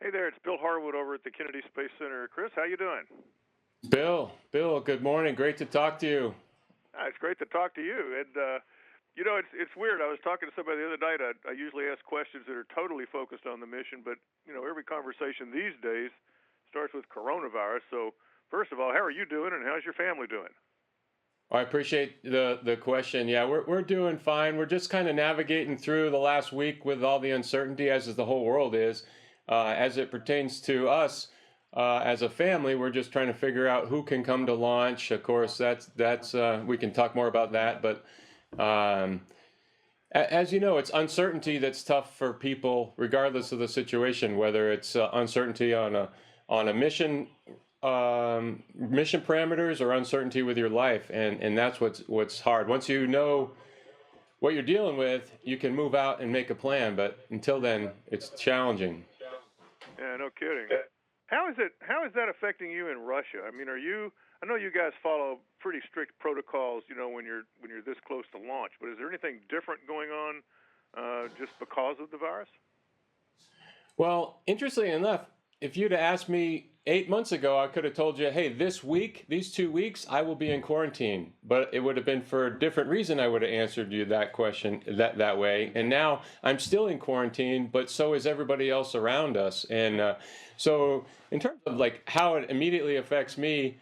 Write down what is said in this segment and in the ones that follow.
Hey there, it's Bill Harwood over at the Kennedy Space Center. Chris, how you doing? Bill, good morning. Great to talk to you. It's great to talk to you. And it's weird. I was talking to somebody the other night. I usually ask questions that are totally focused on the mission, but every conversation these days starts with coronavirus. So first of all, how are you doing, and how's your family doing? I appreciate the question. Yeah, we're doing fine. We're just kind of navigating through the last week with all the uncertainty, as the whole world is. As it pertains to us as a family, we're just trying to figure out who can come to launch. Of course, that's we can talk more about that. But as you know, it's uncertainty that's tough for people, regardless of the situation. Whether it's uncertainty on a mission parameters or uncertainty with your life, and that's what's hard. Once you know what you're dealing with, you can move out and make a plan. But until then, it's challenging. Yeah, no kidding. How is that affecting you in Russia? I mean, I know you guys follow pretty strict protocols, when you're this close to launch, but is there anything different going on just because of the virus? Well, interestingly enough, if you'd asked me 8 months ago, I could have told you, hey, this week, these 2 weeks, I will be in quarantine. But it would have been for a different reason I would have answered you that question that way. And now I'm still in quarantine, but so is everybody else around us. And so in terms of like how it immediately affects me,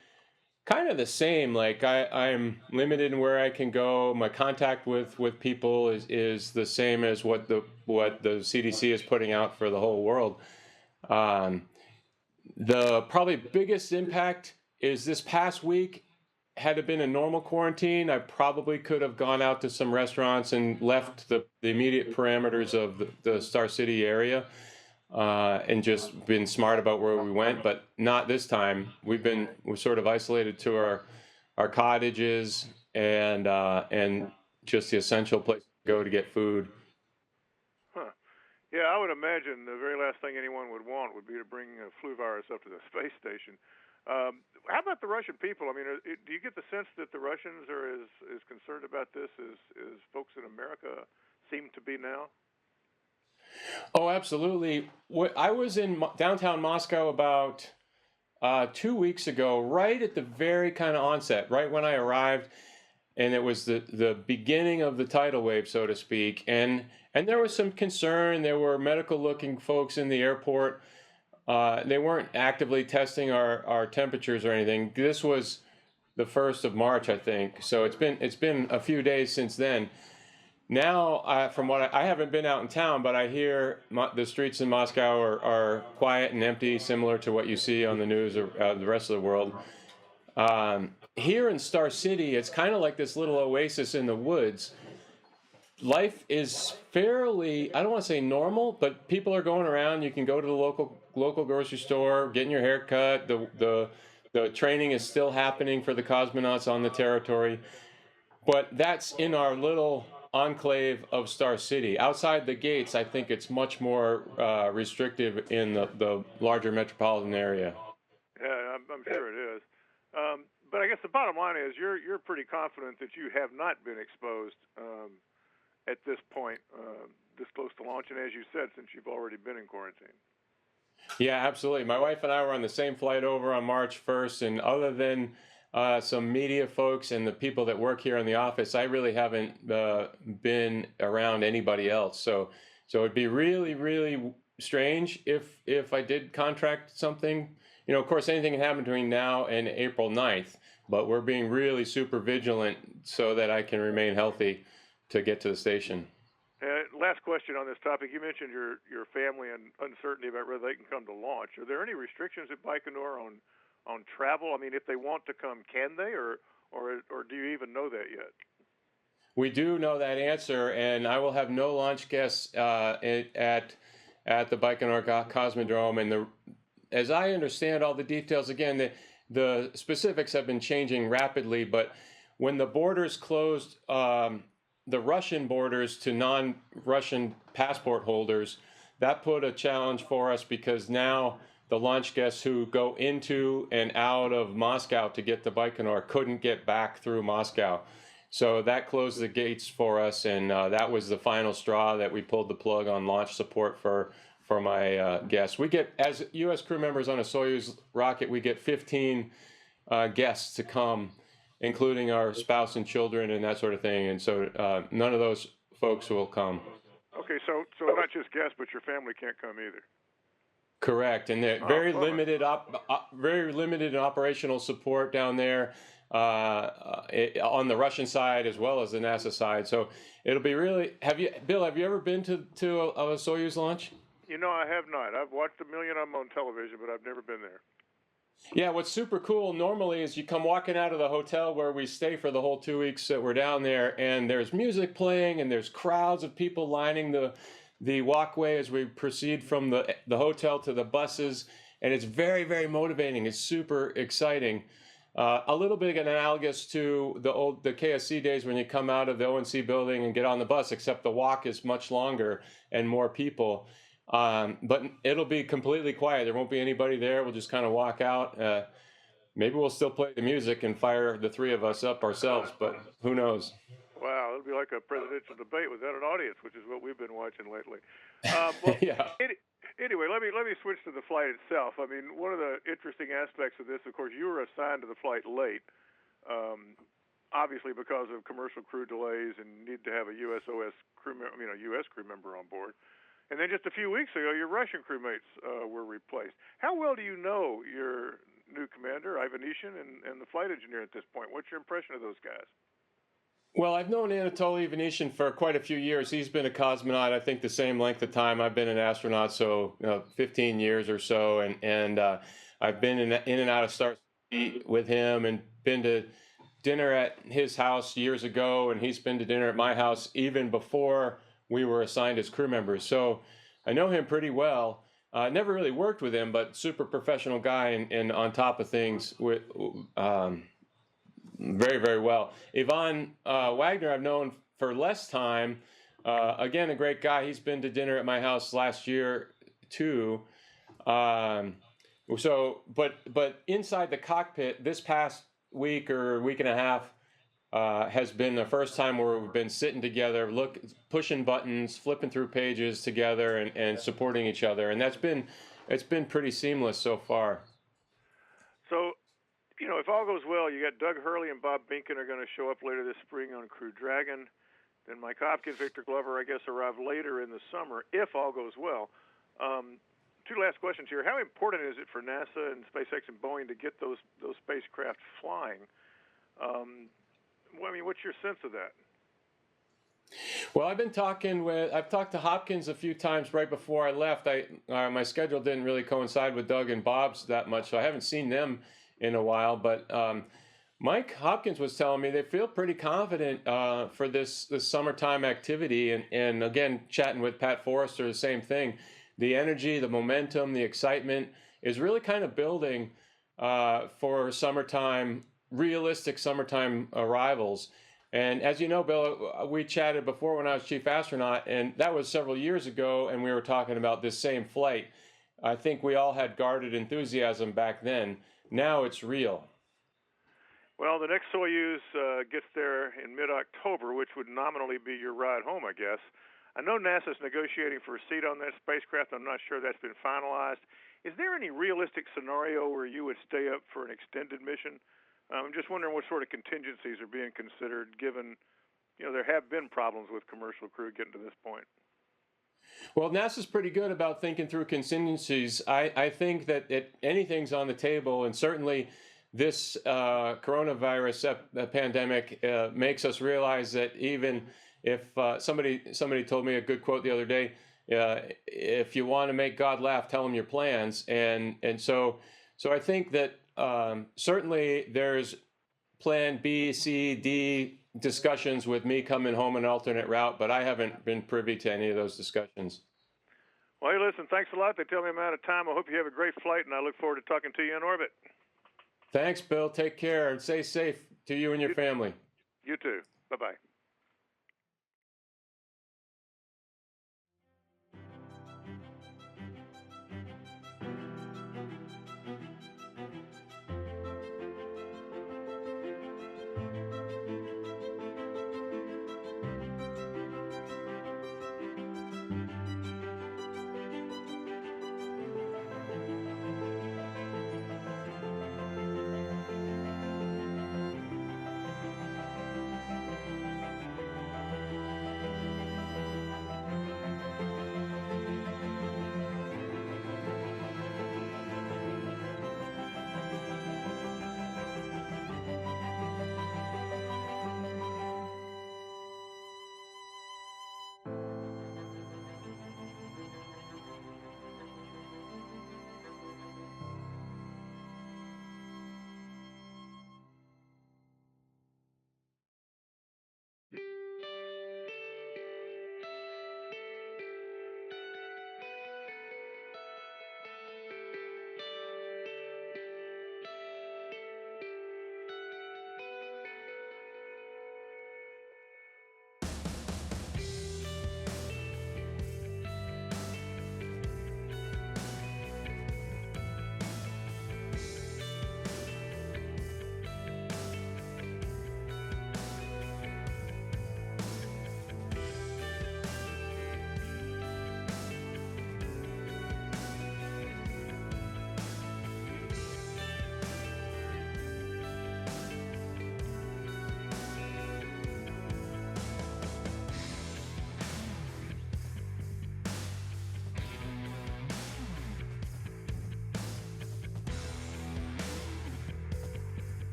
kind of the same. Like I'm limited in where I can go. My contact with people is the same as what the CDC is putting out for the whole world. The probably biggest impact is this past week. Had it been a normal quarantine, I probably could have gone out to some restaurants and left the immediate parameters of the Star City area and just been smart about where we went, but not this time. We're sort of isolated to our cottages and just the essential place to go to get food. Huh. Yeah, I would imagine the very last thing anyone would want would be to bring a flu virus up to the space station. How about the Russian people? I mean, do you get the sense that the Russians are as concerned about this as folks in America seem to be now? Oh, absolutely. I was in downtown Moscow about 2 weeks ago, right at the very kind of onset, right when I arrived, and it was the beginning of the tidal wave, so to speak. And there was some concern. There were medical-looking folks in the airport. They weren't actively testing our temperatures or anything. This was the 1st of March, I think. So it's been a few days since then. Now, from what I haven't been out in town, but I hear the streets in Moscow are quiet and empty, similar to what you see on the news or the rest of the world. Here in Star City, it's kind of like this little oasis in the woods. Life is fairly, I don't want to say normal, but people are going around. You can go to the local grocery store, getting your hair cut. The training is still happening for the cosmonauts on the territory. But that's in our little enclave of Star City. Outside the gates, I think it's much more restrictive in the larger metropolitan area. Yeah, I'm sure it is. But I guess the bottom line is you're pretty confident that you have not been exposed at this point, this close to launch, and as you said, since you've already been in quarantine. Yeah, absolutely. My wife and I were on the same flight over on March 1st, and other than some media folks and the people that work here in the office, I really haven't been around anybody else. So it'd be really, really strange if I did contract something. Of course, anything can happen between now and April 9th, but we're being really super vigilant so that I can remain healthy to get to the station. Last question on this topic. You mentioned your family and uncertainty about whether they can come to launch. Are there any restrictions at Baikonur on travel? I mean, if they want to come, can they, or do you even know that yet? We do know that answer, and I will have no launch guests at the Baikonur Cosmodrome. And as I understand all the details, again, the specifics have been changing rapidly. But when the borders closed, the Russian borders to non-Russian passport holders, that put a challenge for us because now the launch guests who go into and out of Moscow to get to Baikonur couldn't get back through Moscow. So that closed the gates for us, and that was the final straw that we pulled the plug on launch support for for my guests. We get, as U.S. crew members on a Soyuz rocket, we get 15 guests to come, including our spouse and children and that sort of thing. And so none of those folks will come. Okay, so not just guests, but your family can't come either. Correct, and they're very limited in operational support down there on the Russian side as well as the NASA side. So it'll be really. Bill? Have you ever been to a Soyuz launch? You know, I have not. I've watched a million of them on television, but I've never been there. Yeah, what's super cool normally is you come walking out of the hotel where we stay for the whole 2 weeks that we're down there, and there's music playing, and there's crowds of people lining the walkway as we proceed from the hotel to the buses, and it's very, very motivating. It's super exciting. A little bit analogous to the KSC days when you come out of the ONC building and get on the bus, except the walk is much longer and more people. But it'll be completely quiet. There won't be anybody there. We'll just kind of walk out. Maybe we'll still play the music and fire the three of us up ourselves, but who knows? Wow, it'll be like a presidential debate without an audience, which is what we've been watching lately. Yeah. Anyway, let me switch to the flight itself. I mean, one of the interesting aspects of this, of course, you were assigned to the flight late, obviously because of commercial crew delays and need to have a U.S. crew member on board. And then just a few weeks ago, your Russian crewmates were replaced. How well do you know your new commander, Ivanishin, and the flight engineer at this point? What's your impression of those guys? Well, I've known Anatoly Ivanishin for quite a few years. He's been a cosmonaut, I think, the same length of time. I've been an astronaut, so 15 years or so, and I've been in and out of Star City with him, and been to dinner at his house years ago, and he's been to dinner at my house even before we were assigned as crew members. So I know him pretty well. Never really worked with him, but super professional guy and on top of things with. Very, very well. Ivan Wagner, I've known for less time. Again, a great guy. He's been to dinner at my house last year too. But inside the cockpit, this past week or week and a half has been the first time where we've been sitting together, pushing buttons, flipping through pages together, and supporting each other. And it's been pretty seamless so far. So, if all goes well, you got Doug Hurley and Bob Behnken are going to show up later this spring on Crew Dragon. Then Mike Hopkins, Victor Glover, I guess, arrive later in the summer, if all goes well. Two last questions here. How important is it for NASA and SpaceX and Boeing to get those spacecraft flying? What's your sense of that? Well, I've talked to Hopkins a few times right before I left. My schedule didn't really coincide with Doug and Bob's that much, so I haven't seen them in a while, but Mike Hopkins was telling me they feel pretty confident for this summertime activity, and again, chatting with Pat Forrester, the same thing. The energy, the momentum, the excitement is really kind of building for realistic summertime arrivals. And as you know, Bill, we chatted before when I was chief astronaut, and that was several years ago, and we were talking about this same flight. I think we all had guarded enthusiasm back then. Now it's real. Well, the next Soyuz gets there in mid-October, which would nominally be your ride home, I guess. I know NASA's negotiating for a seat on that spacecraft. I'm not sure that's been finalized. Is there any realistic scenario where you would stay up for an extended mission? I'm just wondering what sort of contingencies are being considered, given there have been problems with commercial crew getting to this point. Well, NASA's pretty good about thinking through contingencies. I think that anything's on the table, and certainly this coronavirus pandemic makes us realize that even if somebody told me a good quote the other day, if you want to make God laugh, tell him your plans. And so I think that certainly there's plan B, C, D discussions with me coming home an alternate route, but I haven't been privy to any of those discussions. Well, hey, listen, thanks a lot. They tell me I'm out of time. I hope you have a great flight, and I look forward to talking to you in orbit. Thanks, Bill. Take care and stay safe to you and your family. You too. Bye-bye.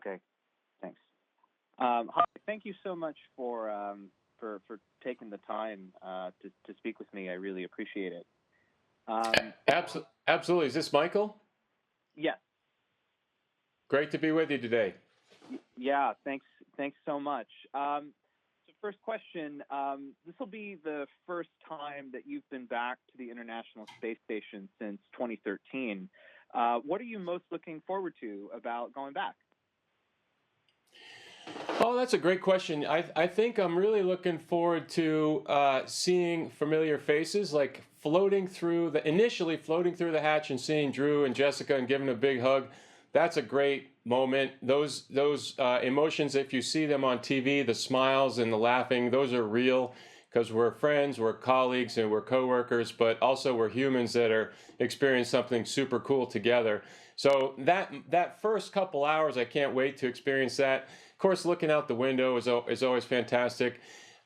Okay, thanks. Hi, thank you so much for taking the time to speak with me. I really appreciate it. Absolutely. Is this Michael? Yes. Great to be with you today. Yeah, thanks so much. So first question, this will be the first time that you've been back to the International Space Station since 2013. What are you most looking forward to about going back? Oh, that's a great question. I think I'm really looking forward to seeing familiar faces, like initially floating through the hatch and seeing Drew and Jessica and giving a big hug. That's a great moment. Those emotions, if you see them on TV, the smiles and the laughing, those are real because we're friends, we're colleagues, and we're coworkers, but also we're humans that are experiencing something super cool together. So that first couple hours, I can't wait to experience that. Of course, looking out the window is always fantastic,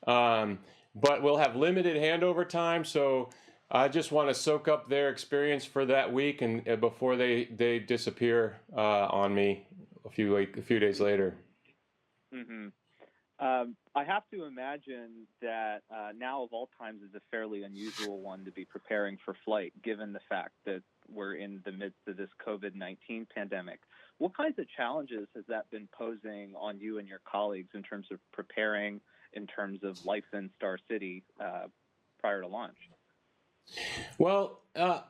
but we'll have limited handover time, so I just want to soak up their experience for that week and before they disappear on me a few days later. Mm-hmm. I have to imagine that now of all times is a fairly unusual one to be preparing for flight, given the fact that we're in the midst of this COVID-19 pandemic. What kinds of challenges has that been posing on you and your colleagues in terms of preparing, in terms of life in Star City prior to launch? Well,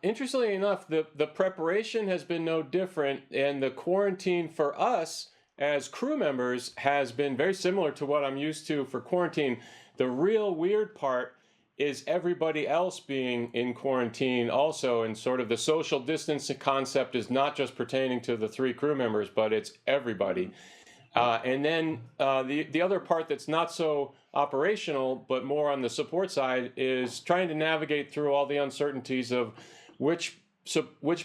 interestingly enough, the preparation has been no different, and the quarantine for us as crew members has been very similar to what I'm used to for quarantine. The real weird part is everybody else being in quarantine also, and sort of the social distancing concept is not just pertaining to the 3 crew members, but it's everybody. And then the other part that's not so operational, but more on the support side, is trying to navigate through all the uncertainties of which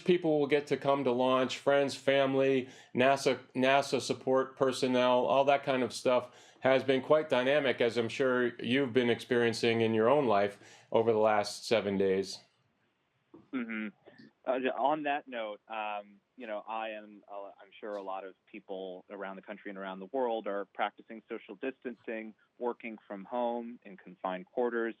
people will get to come to launch, friends, family, NASA support personnel, all that kind of stuff has been quite dynamic, as I'm sure you've been experiencing in your own life over the last 7 days. Mm-hmm. On that note, I'm sure a lot of people around the country and around the world are practicing social distancing, working from home in confined quarters.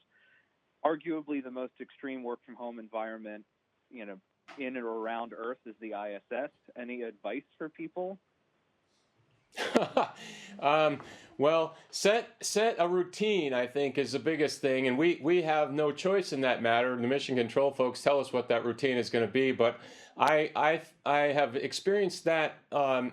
Arguably the most extreme work from home environment, in and around Earth is the ISS. Any advice for people? Well, set a routine, I think, is the biggest thing, and we have no choice in that matter. The mission control folks tell us what that routine is going to be, but I have experienced that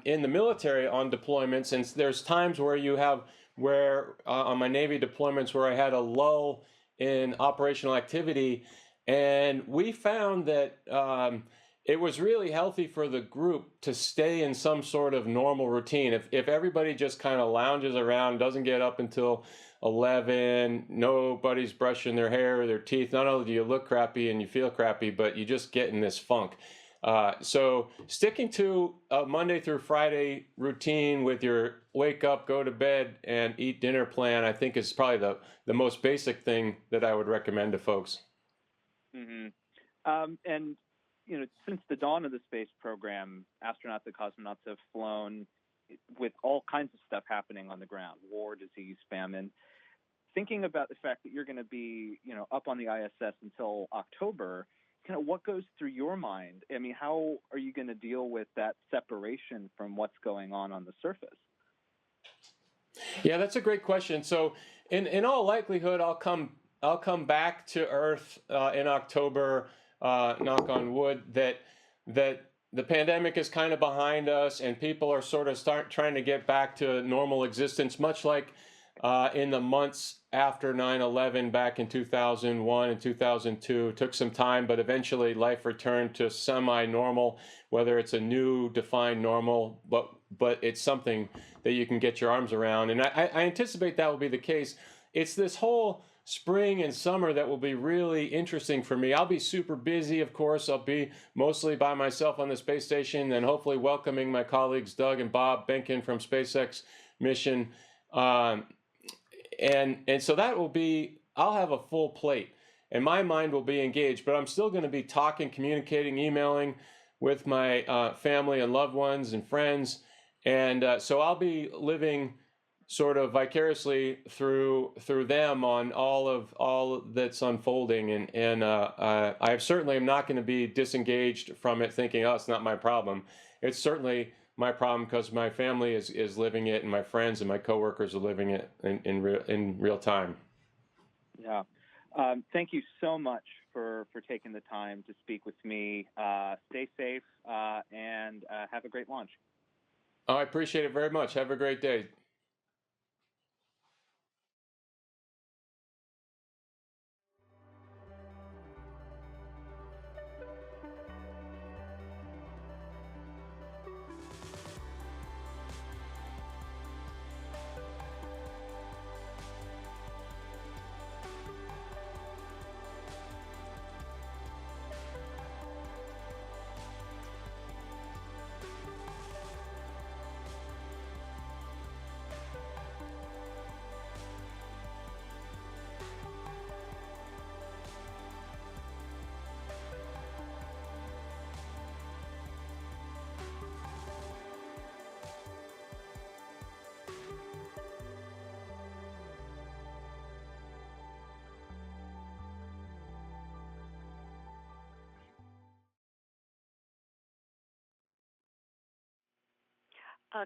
in the military on deployments, and there's times where on my Navy deployments where I had a lull in operational activity, and we found that it was really healthy for the group to stay in some sort of normal routine. If everybody just kind of lounges around, doesn't get up until 11, nobody's brushing their hair or their teeth, not only do you look crappy and you feel crappy, but you just get in this funk. So sticking to a Monday through Friday routine with your wake up, go to bed, and eat dinner plan, I think is probably the most basic thing that I would recommend to folks. Mm-hmm. And since the dawn of the space program, astronauts and cosmonauts have flown with all kinds of stuff happening on the ground: war, disease, famine. Thinking about the fact that you're going to be, up on the ISS until October, what goes through your mind? I mean, how are you going to deal with that separation from what's going on the surface? Yeah, that's a great question. So, in all likelihood, I'll come back to Earth in October. Knock on wood, that the pandemic is kind of behind us and people are sort of trying to get back to normal existence, much like in the months after 9/11 back in 2001 and 2002. It took some time, but eventually life returned to semi-normal, whether it's a new defined normal, but it's something that you can get your arms around. And I anticipate that will be the case. It's this whole spring and summer that will be really interesting for me. I'll be super busy, of course. I'll be mostly by myself on the space station and hopefully welcoming my colleagues Doug and Bob Behnken from SpaceX mission. And so that will be, I'll have a full plate and my mind will be engaged, but I'm still going to be talking, communicating, emailing with my family and loved ones and friends. and so I'll be living sort of vicariously through them on all that's unfolding, and I certainly am not going to be disengaged from it, thinking, oh, it's not my problem. It's certainly my problem because my family is living it, and my friends and my coworkers are living it in real time. Yeah. Thank you so much for taking the time to speak with me. Stay safe and have a great launch. Oh, I appreciate it very much. Have a great day.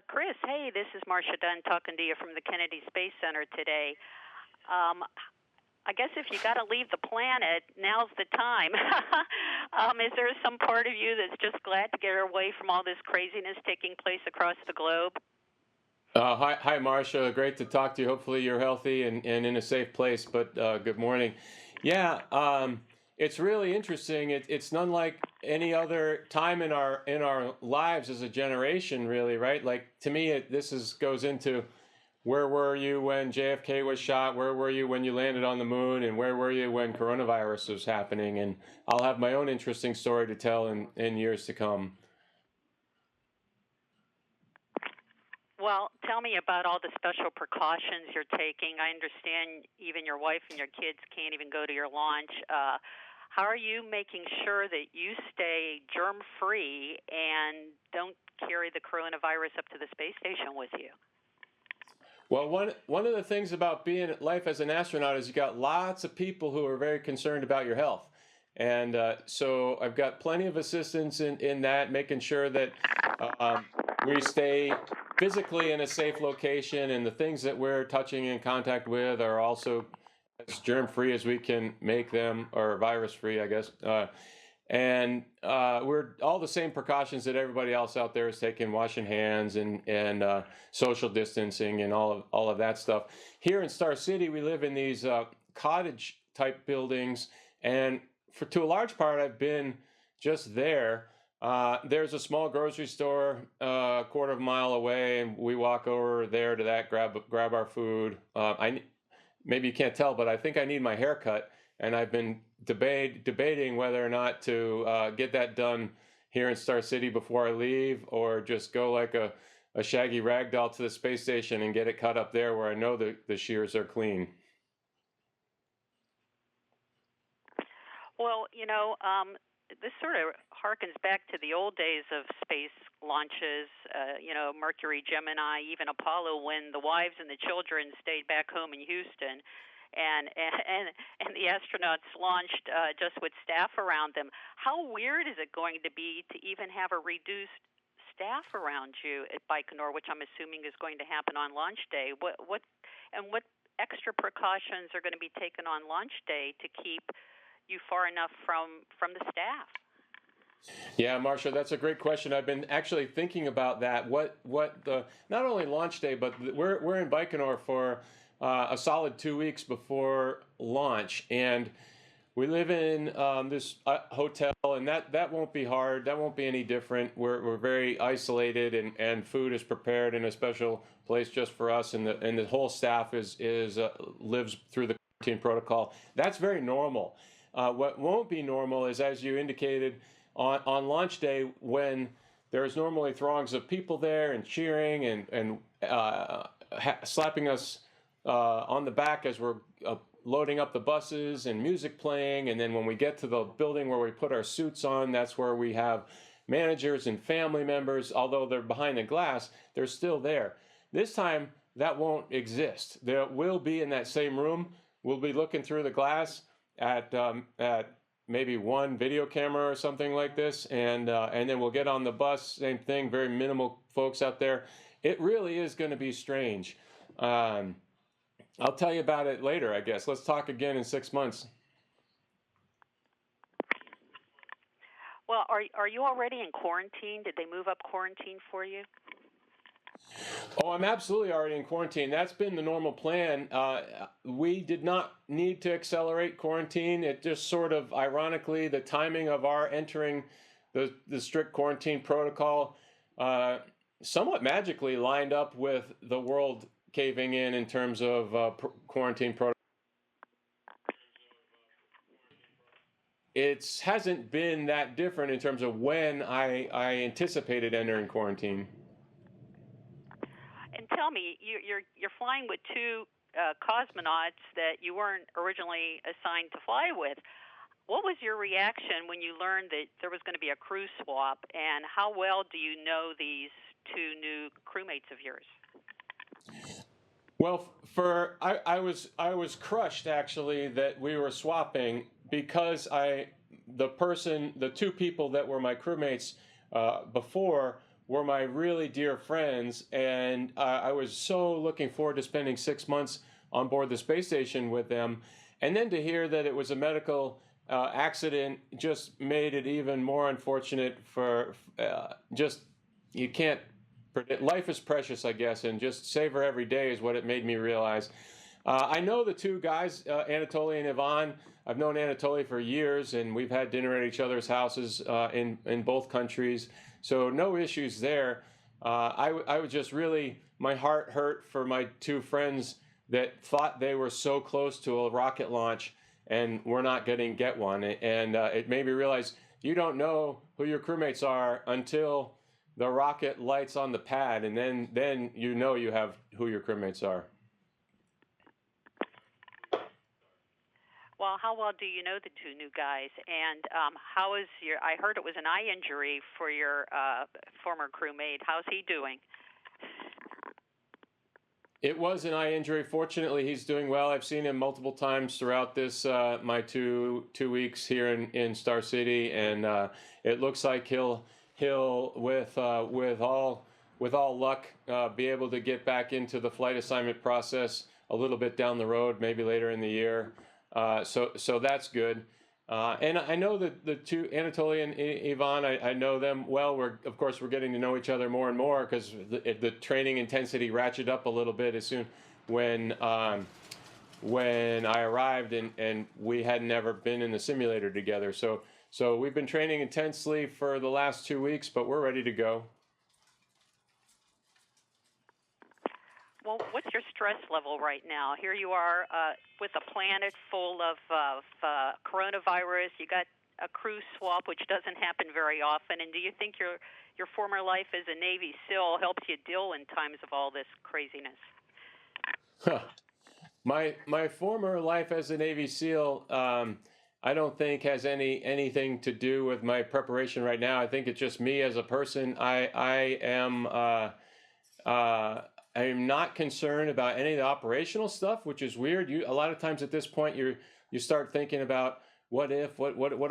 Chris, hey, this is Marcia Dunn talking to you from the Kennedy Space Center today. I guess if you got to leave the planet, now's the time. Is there some part of you that's just glad to get away from all this craziness taking place across the globe? Hi, Marcia. Great to talk to you. Hopefully you're healthy and in a safe place, but good morning. Yeah, it's really interesting. It's none like any other time in our lives as a generation, really, right? Like, to me, goes into where were you when JFK was shot? Where were you when you landed on the moon? And where were you when coronavirus was happening? And I'll have my own interesting story to tell in years to come. Well, tell me about all the special precautions you're taking. I understand even your wife and your kids can't even go to your launch. How are you making sure that you stay germ-free and don't carry the coronavirus up to the space station with you? Well, one of the things about being life as an astronaut is you got lots of people who are very concerned about your health. And so I've got plenty of assistance in that, making sure that we stay physically in a safe location, and the things that we're touching in contact with are also as germ-free as we can make them, or virus-free, I guess. And we're all the same precautions that everybody else out there is taking, washing hands and social distancing and all of that stuff. Here in Star City, we live in these cottage-type buildings, and to a large part, I've been just there. There's a small grocery store a quarter of a mile away, and we walk over there to that, grab our food. Maybe you can't tell, but I think I need my hair cut, and I've been debating whether or not to get that done here in Star City before I leave, or just go like a shaggy ragdoll to the space station and get it cut up there where I know the shears are clean. Well, this sort of harkens back to the old days of space launches, Mercury, Gemini, even Apollo, when the wives and the children stayed back home in Houston, and the astronauts launched just with staff around them. How weird is it going to be to even have a reduced staff around you at Baikonur, which I'm assuming is going to happen on launch day? What extra precautions are going to be taken on launch day to keep you far enough from the staff? Yeah, Marcia, that's a great question. I've been actually thinking about that. What the not only launch day, but we're in Baikonur for a solid 2 weeks before launch, and we live in this hotel, and that won't be hard. That won't be any different. We're very isolated, and food is prepared in a special place just for us, and the whole staff lives through the quarantine protocol. That's very normal. What won't be normal is, as you indicated, on launch day, when there's normally throngs of people there and cheering and slapping us on the back as we're loading up the buses, and music playing. And then when we get to the building where we put our suits on, that's where we have managers and family members, although they're behind the glass, they're still there. This time, that won't exist. There will be in that same room. We'll be looking through the glass at maybe one video camera or something like this, and then we'll get on the bus. Same thing. Very minimal folks out there. It really is going to be strange. I'll tell you about it later, I guess. Let's talk again in 6 months. Well, are you already in quarantine? Did they move up quarantine for you? Oh, I'm absolutely already in quarantine. That's been the normal plan. We did not need to accelerate quarantine. It just sort of, ironically, the timing of our entering the strict quarantine protocol somewhat magically lined up with the world caving in terms of quarantine protocol. It hasn't been that different in terms of when I anticipated entering quarantine. And tell me, you're flying with two cosmonauts that you weren't originally assigned to fly with. What was your reaction when you learned that there was going to be a crew swap, and how well do you know these two new crewmates of yours? Well, I was crushed actually that we were swapping, because the two people that were my crewmates before were my really dear friends, and I was so looking forward to spending 6 months on board the space station with them. And then to hear that it was a medical accident just made it even more unfortunate. You can't predict. Life is precious, I guess, and just savor every day is what it made me realize. I know the two guys, Anatoly and Ivan. I've known Anatoly for years, and we've had dinner at each other's houses in both countries. So no issues there. I was just really, my heart hurt for my two friends that thought they were so close to a rocket launch and were not going to get one. And it made me realize you don't know who your crewmates are until the rocket lights on the pad, and then you know you have who your crewmates are. Well, how well do you know the two new guys? And how is I heard it was an eye injury for your former crewmate. How's he doing? It was an eye injury. Fortunately, he's doing well. I've seen him multiple times throughout this my two weeks here in Star City, and it looks like he'll with all luck be able to get back into the flight assignment process a little bit down the road, maybe later in the year. So that's good. And I know that the two, Anatoly and Ivan, I know them well. We're getting to know each other more and more, because the training intensity ratcheted up a little bit as soon when I arrived, and we had never been in the simulator together. So we've been training intensely for the last 2 weeks, but we're ready to go. Well, what's your stress level right now? Here you are with a planet full of coronavirus. You got a crew swap, which doesn't happen very often. And do you think your former life as a Navy SEAL helps you deal in times of all this craziness? My former life as a Navy SEAL, I don't think has anything to do with my preparation right now. I think it's just me as a person. I am not concerned about any of the operational stuff, which is weird. A lot of times at this point, you start thinking about what do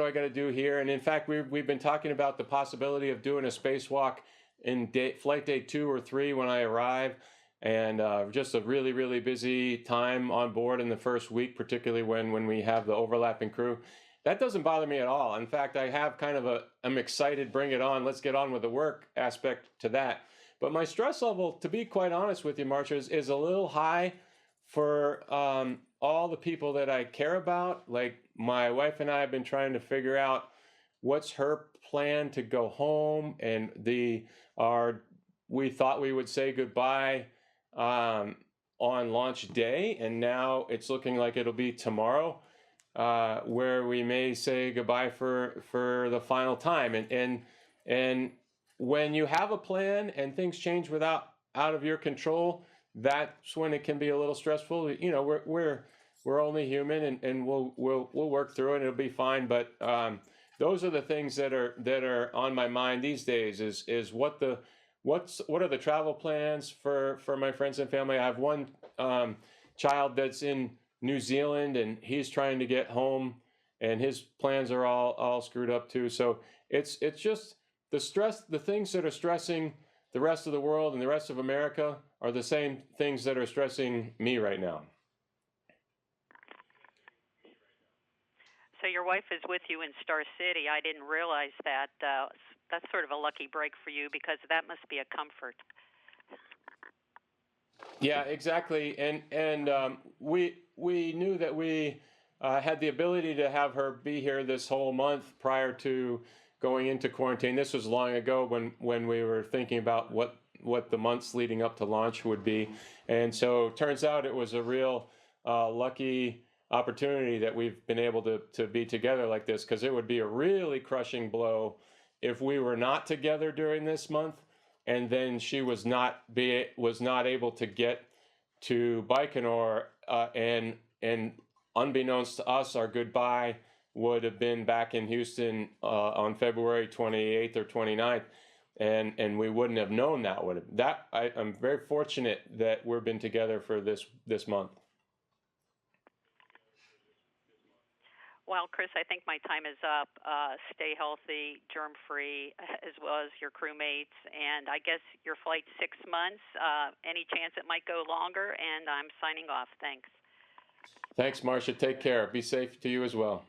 I got to do here? And in fact, we've been talking about the possibility of doing a spacewalk in flight day 2 or 3 when I arrive, and just a really, really busy time on board in the first week, particularly when we have the overlapping crew. That doesn't bother me at all. In fact, I have kind of I'm excited, bring it on, let's get on with the work aspect to that. But my stress level, to be quite honest with you, Marsha, is a little high for all the people that I care about. Like, my wife and I have been trying to figure out what's her plan to go home, and we thought we would say goodbye on launch day, and now it's looking like it'll be tomorrow, where we may say goodbye for the final time. And when you have a plan and things change out of your control, that's when it can be a little stressful. You know, we're only human, and we'll work through it, and it'll be fine. But those are the things that are on my mind these days. Is what are the travel plans for my friends and family? I have one child that's in New Zealand, and he's trying to get home, and his plans are all screwed up too. So it's just the stress. The things that are stressing the rest of the world and the rest of America are the same things that are stressing me right now. So your wife is with you in Star City. I didn't realize that. That's sort of a lucky break for you, because that must be a comfort. Yeah, exactly. And we knew that we had the ability to have her be here this whole month prior to going into quarantine. This was long ago when we were thinking about what the months leading up to launch would be. And so it turns out it was a real lucky opportunity that we've been able to be together like this, because it would be a really crushing blow if we were not together during this month, and then she was not able to get to Baikonur, and unbeknownst to us, our goodbye would have been back in Houston on February 28th or 29th, and we wouldn't have known that. I'm very fortunate that we've been together for this month. Well, Chris, I think my time is up. Stay healthy, germ-free, as well as your crewmates. And I guess your flight's 6 months. Any chance it might go longer? And I'm signing off. Thanks. Thanks, Marcia. Take care. Be safe to you as well.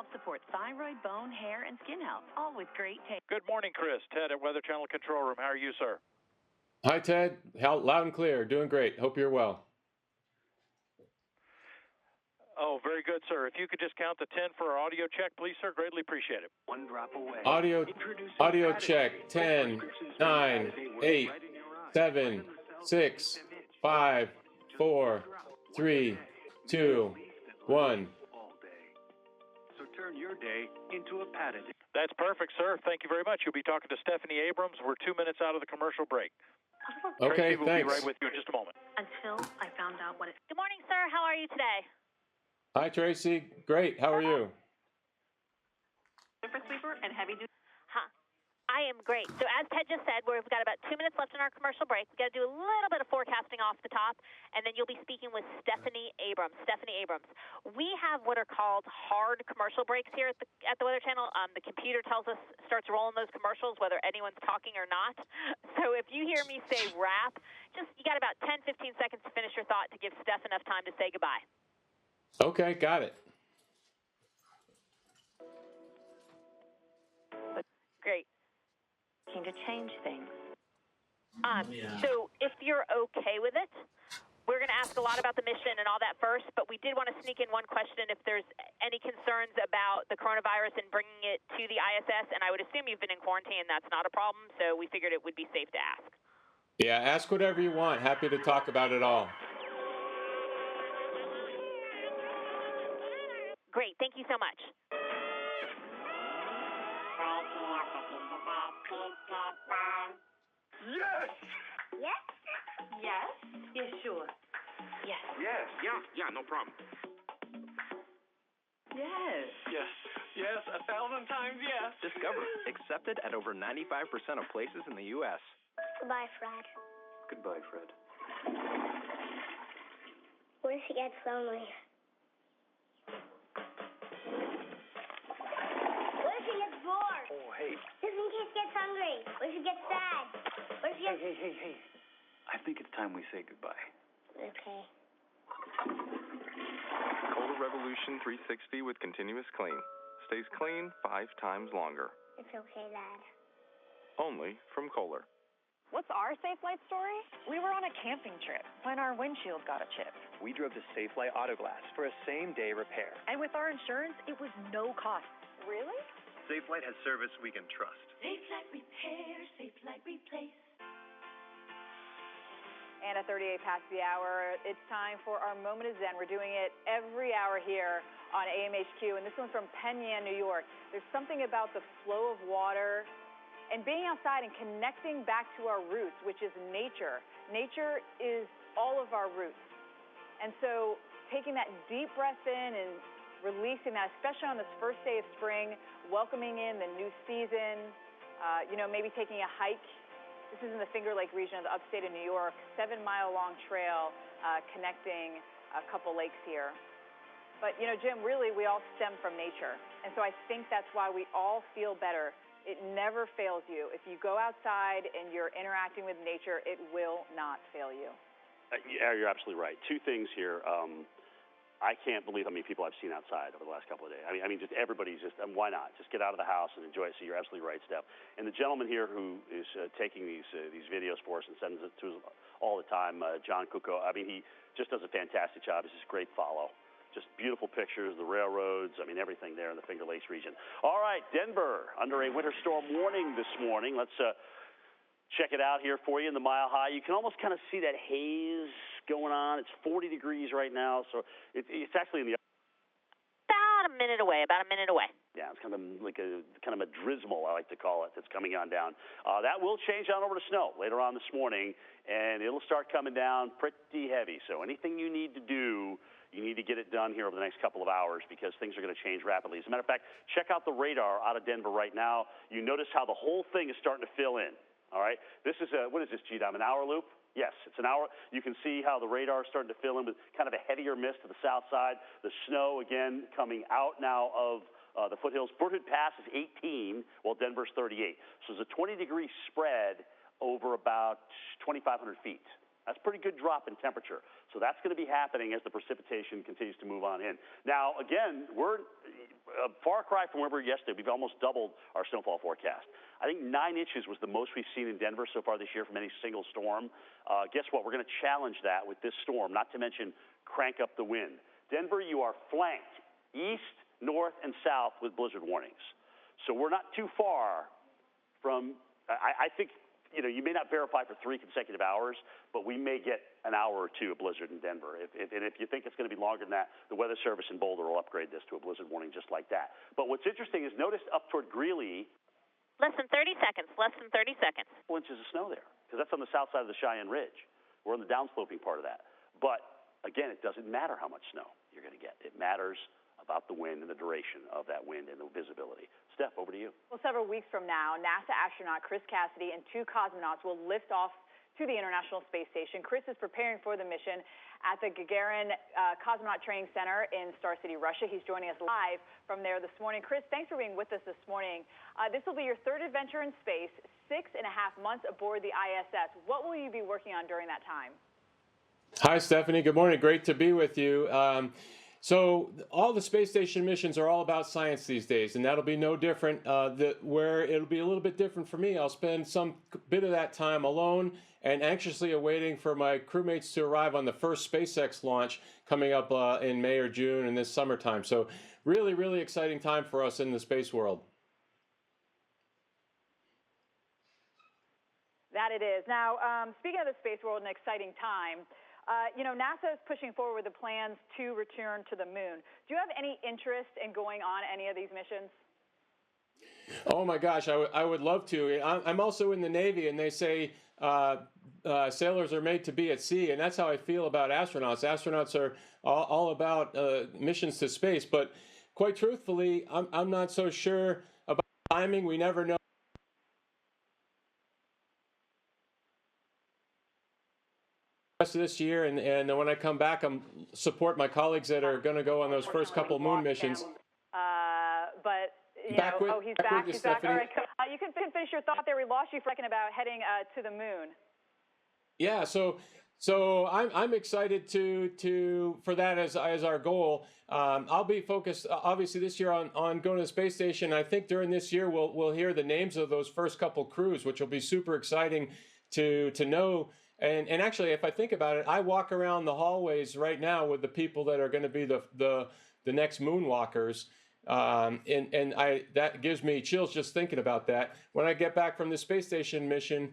help support thyroid, bone, hair, and skin health, all with great taste. Good morning, Chris. Ted at Weather Channel Control Room. How are you, sir? Hi, Ted. Loud and clear. Doing great. Hope you're well. Oh, very good, sir. If you could just count to 10 for our audio check, please, sir. Greatly appreciate it. One drop away. Audio check. 10, 9, 8, 7, 6, 5, 4, 3, 2, 1. So turn your day into a padded. That's perfect, sir. Thank you very much. You'll be talking to Stephanie Abrams. We're 2 minutes out of the commercial break. Okay, Tracy, we'll thanks. be right with you in just a moment. Until I found out what it... Good morning, sir. How are you today? Hi, Tracy. Great. How are you? Super sleeper and heavy duty. Huh. I am great. So as Ted just said, we've got about 2 minutes left in our commercial break. We've got to do a little bit of forecasting off the top, and then you'll be speaking with Stephanie Abrams. Stephanie Abrams. We have what are called hard commercial breaks here at the Weather Channel. The computer tells us, starts rolling those commercials, whether anyone's talking or not. So if you hear me say wrap, you got about 10, 15 seconds to finish your thought to give Steph enough time to say goodbye. Okay, got it. Great. To change things. So if you're okay with it, we're going to ask a lot about the mission and all that first, but we did want to sneak in one question if there's any concerns about the coronavirus and bringing it to the ISS, and I would assume you've been in quarantine, that's not a problem, so we figured it would be safe to ask. Yeah, ask whatever you want. Happy to talk about it all. Great. Thank you so much. Yes! Yes? Yes? Yes, sure. Yes. Yes. Yeah, no problem. Yes. Yes. Yes, 1,000 times yes. Discover. Accepted at over 95% of places in the U.S. Goodbye, Fred. Goodbye, Fred. What if he gets lonely? What if he gets bored? Oh, hey. What if he gets hungry? What if he gets sad? What if he gets... Hey. I think it's time we say goodbye. Okay. Kohler Revolution 360 with continuous clean. Stays clean 5 times longer. It's okay, Dad. Only from Kohler. What's our Safe Flight story? We were on a camping trip when our windshield got a chip. We drove to Safe Flight Auto Glass for a same-day repair. And with our insurance, it was no cost. Really? Safe Flight has service we can trust. Safe Flight Repair, Safe Flight Replace. And at 38 past the hour, it's time for our Moment of Zen. We're doing it every hour here on AMHQ, and this one's from Penn Yan, New York. There's something about the flow of water and being outside and connecting back to our roots, which is nature. Nature is all of our roots. And so taking that deep breath in and releasing that, especially on this first day of spring, welcoming in the new season, maybe taking a hike. This is in the Finger Lake region of the upstate of New York, 7-mile-long trail connecting a couple lakes here. But, Jim, really we all stem from nature. And so I think that's why we all feel better. It never fails you. If you go outside and you're interacting with nature, it will not fail you. Yeah, you're absolutely right. Two things here. I can't believe how many people I've seen outside over the last couple of days. I mean, just everybody's just, why not? Just get out of the house and enjoy it. So you're absolutely right, Steph. And the gentleman here who is taking these videos for us and sends it to us all the time, John Kuko, I mean, he just does a fantastic job. He's just a great follow. Just beautiful pictures, the railroads, I mean, everything there in the Finger Lakes region. All right, Denver, under a winter storm warning this morning. Let's check it out here for you in the Mile High. You can almost kind of see that haze going on. It's 40 degrees right now, so it's actually in the... About a minute away. Yeah, it's kind of like a drizzle, I like to call it, that's coming on down. That will change on over to snow later on this morning, and it'll start coming down pretty heavy. So anything you need to do, you need to get it done here over the next couple of hours because things are going to change rapidly. As a matter of fact, check out the radar out of Denver right now. You notice how the whole thing is starting to fill in. All right, this is what is this, G-Dom, an hour loop? Yes, it's an hour. You can see how the radar is starting to fill in with kind of a heavier mist to the south side. The snow, again, coming out now of the foothills. Fort Hood Pass is 18, while Denver's 38. So there's a 20-degree spread over about 2,500 feet. That's a pretty good drop in temperature. So that's going to be happening as the precipitation continues to move on in. Now, again, we're a far cry from where we were yesterday. We've almost doubled our snowfall forecast. I think 9 inches was the most we've seen in Denver so far this year from any single storm. Guess what? We're going to challenge that with this storm, not to mention crank up the wind. Denver, you are flanked east, north, and south with blizzard warnings. So we're not too far from, I think, you know, you may not verify for 3 consecutive hours, but we may get an hour or two of blizzard in Denver. And if you think it's going to be longer than that, the Weather Service in Boulder will upgrade this to a blizzard warning just like that. But what's interesting is notice up toward Greeley. Less than 30 seconds. Less than 30 seconds. 4 inches of snow there, because that's on the south side of the Cheyenne Ridge. We're on the downsloping part of that. But, again, it doesn't matter how much snow you're going to get. It matters about the wind and the duration of that wind and the visibility. Steph, over to you. Well, several weeks from now, NASA astronaut Chris Cassidy and 2 cosmonauts will lift off to the International Space Station. Chris is preparing for the mission at the Gagarin Cosmonaut Training Center in Star City, Russia. He's joining us live from there this morning. Chris, thanks for being with us this morning. This will be your 3rd adventure in space, 6.5 months aboard the ISS. What will you be working on during that time? Hi, Stephanie. Good morning. Great to be with you. So all the space station missions are all about science these days, and that'll be no different. Where it'll be a little bit different for me, I'll spend some bit of that time alone and anxiously awaiting for my crewmates to arrive on the first SpaceX launch coming up in May or June in this summertime. So really, really exciting time for us in the space world. That it is. Now, speaking of the space world, an exciting time. You know, NASA is pushing forward with the plans to return to the moon. Do you have any interest in going on any of these missions? Oh my gosh, I would love to. I'm also in the Navy, and they say sailors are made to be at sea, and that's how I feel about astronauts. Astronauts are all about missions to space, but quite truthfully, I'm not so sure about timing. We never know. Rest of this year, and when I come back, I'm support my colleagues that are going to go on those first couple moon missions. But you back know, with, oh, he's back. back. With He's you, back. All Stephanie. right, you can finish your thought there. We lost you for a second about heading to the moon. Yeah, so I'm excited to for that as our goal. I'll be focused obviously this year on going to the space station. I think during this year we'll hear the names of those first couple crews, which will be super exciting to know. And actually, if I think about it, I walk around the hallways right now with the people that are going to be the next moonwalkers, and that gives me chills just thinking about that. When I get back from the space station mission,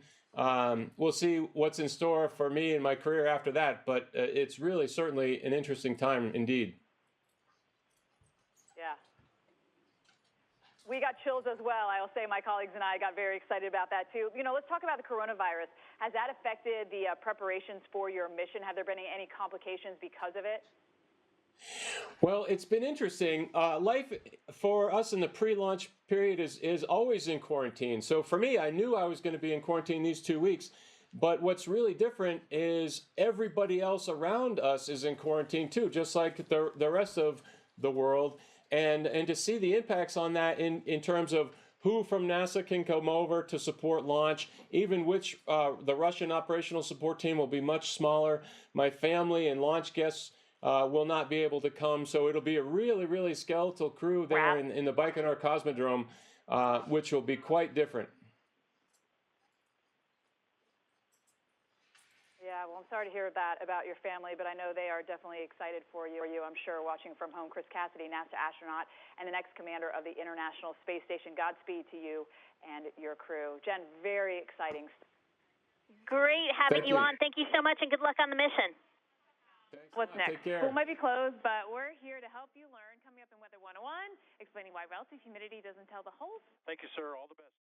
we'll see what's in store for me and my career after that. But it's really certainly an interesting time indeed. Yeah. We got chills as well. I'll say my colleagues and I got very excited about that too. You know, let's talk about the coronavirus. Has that affected the preparations for your mission? Have there been any complications because of it? Well, it's been interesting. Life for us in the pre-launch period is always in quarantine. So for me, I knew I was going to be in quarantine these 2 weeks. But what's really different is everybody else around us is in quarantine too, just like the rest of the world. And to see the impacts on that in terms of who from NASA can come over to support launch, even which the Russian operational support team will be much smaller. My family and launch guests will not be able to come. So it'll be a really, really skeletal crew there in the Baikonur Cosmodrome, which will be quite different. Yeah, well, I'm sorry to hear that about your family, but I know they are definitely excited for you. I'm sure, watching from home. Chris Cassidy, NASA astronaut and the next commander of the International Space Station. Godspeed to you and your crew. Jen, very exciting. Great having you on. Thank you so much, and good luck on the mission. Thanks. What's next? Take care. School might be closed, but we're here to help you learn. Coming up in Weather 101, explaining why relative humidity doesn't tell the whole. Thank you, sir. All the best.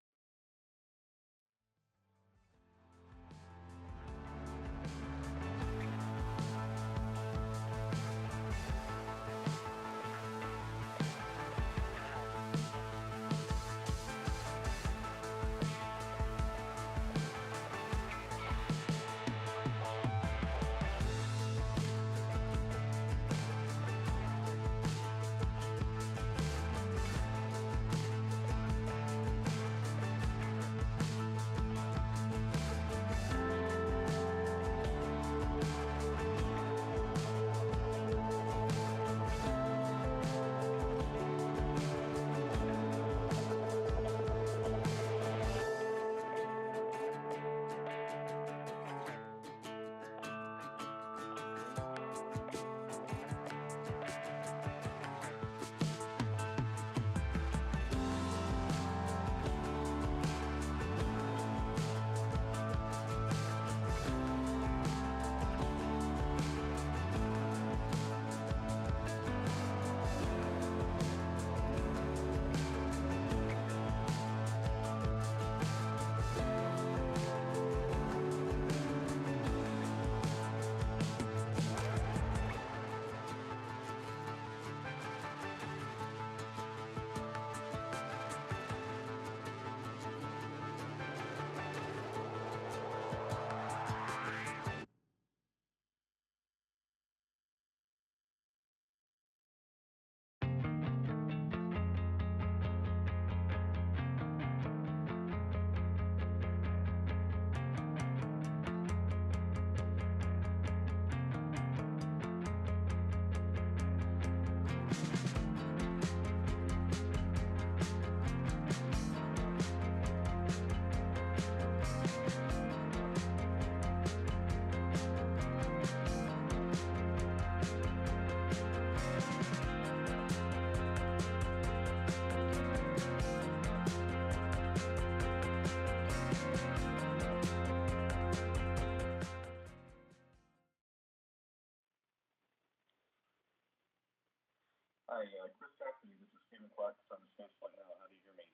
Hi, Chris Cassidy. This is Stephen Clark from Spaceflight Now. How do you hear me?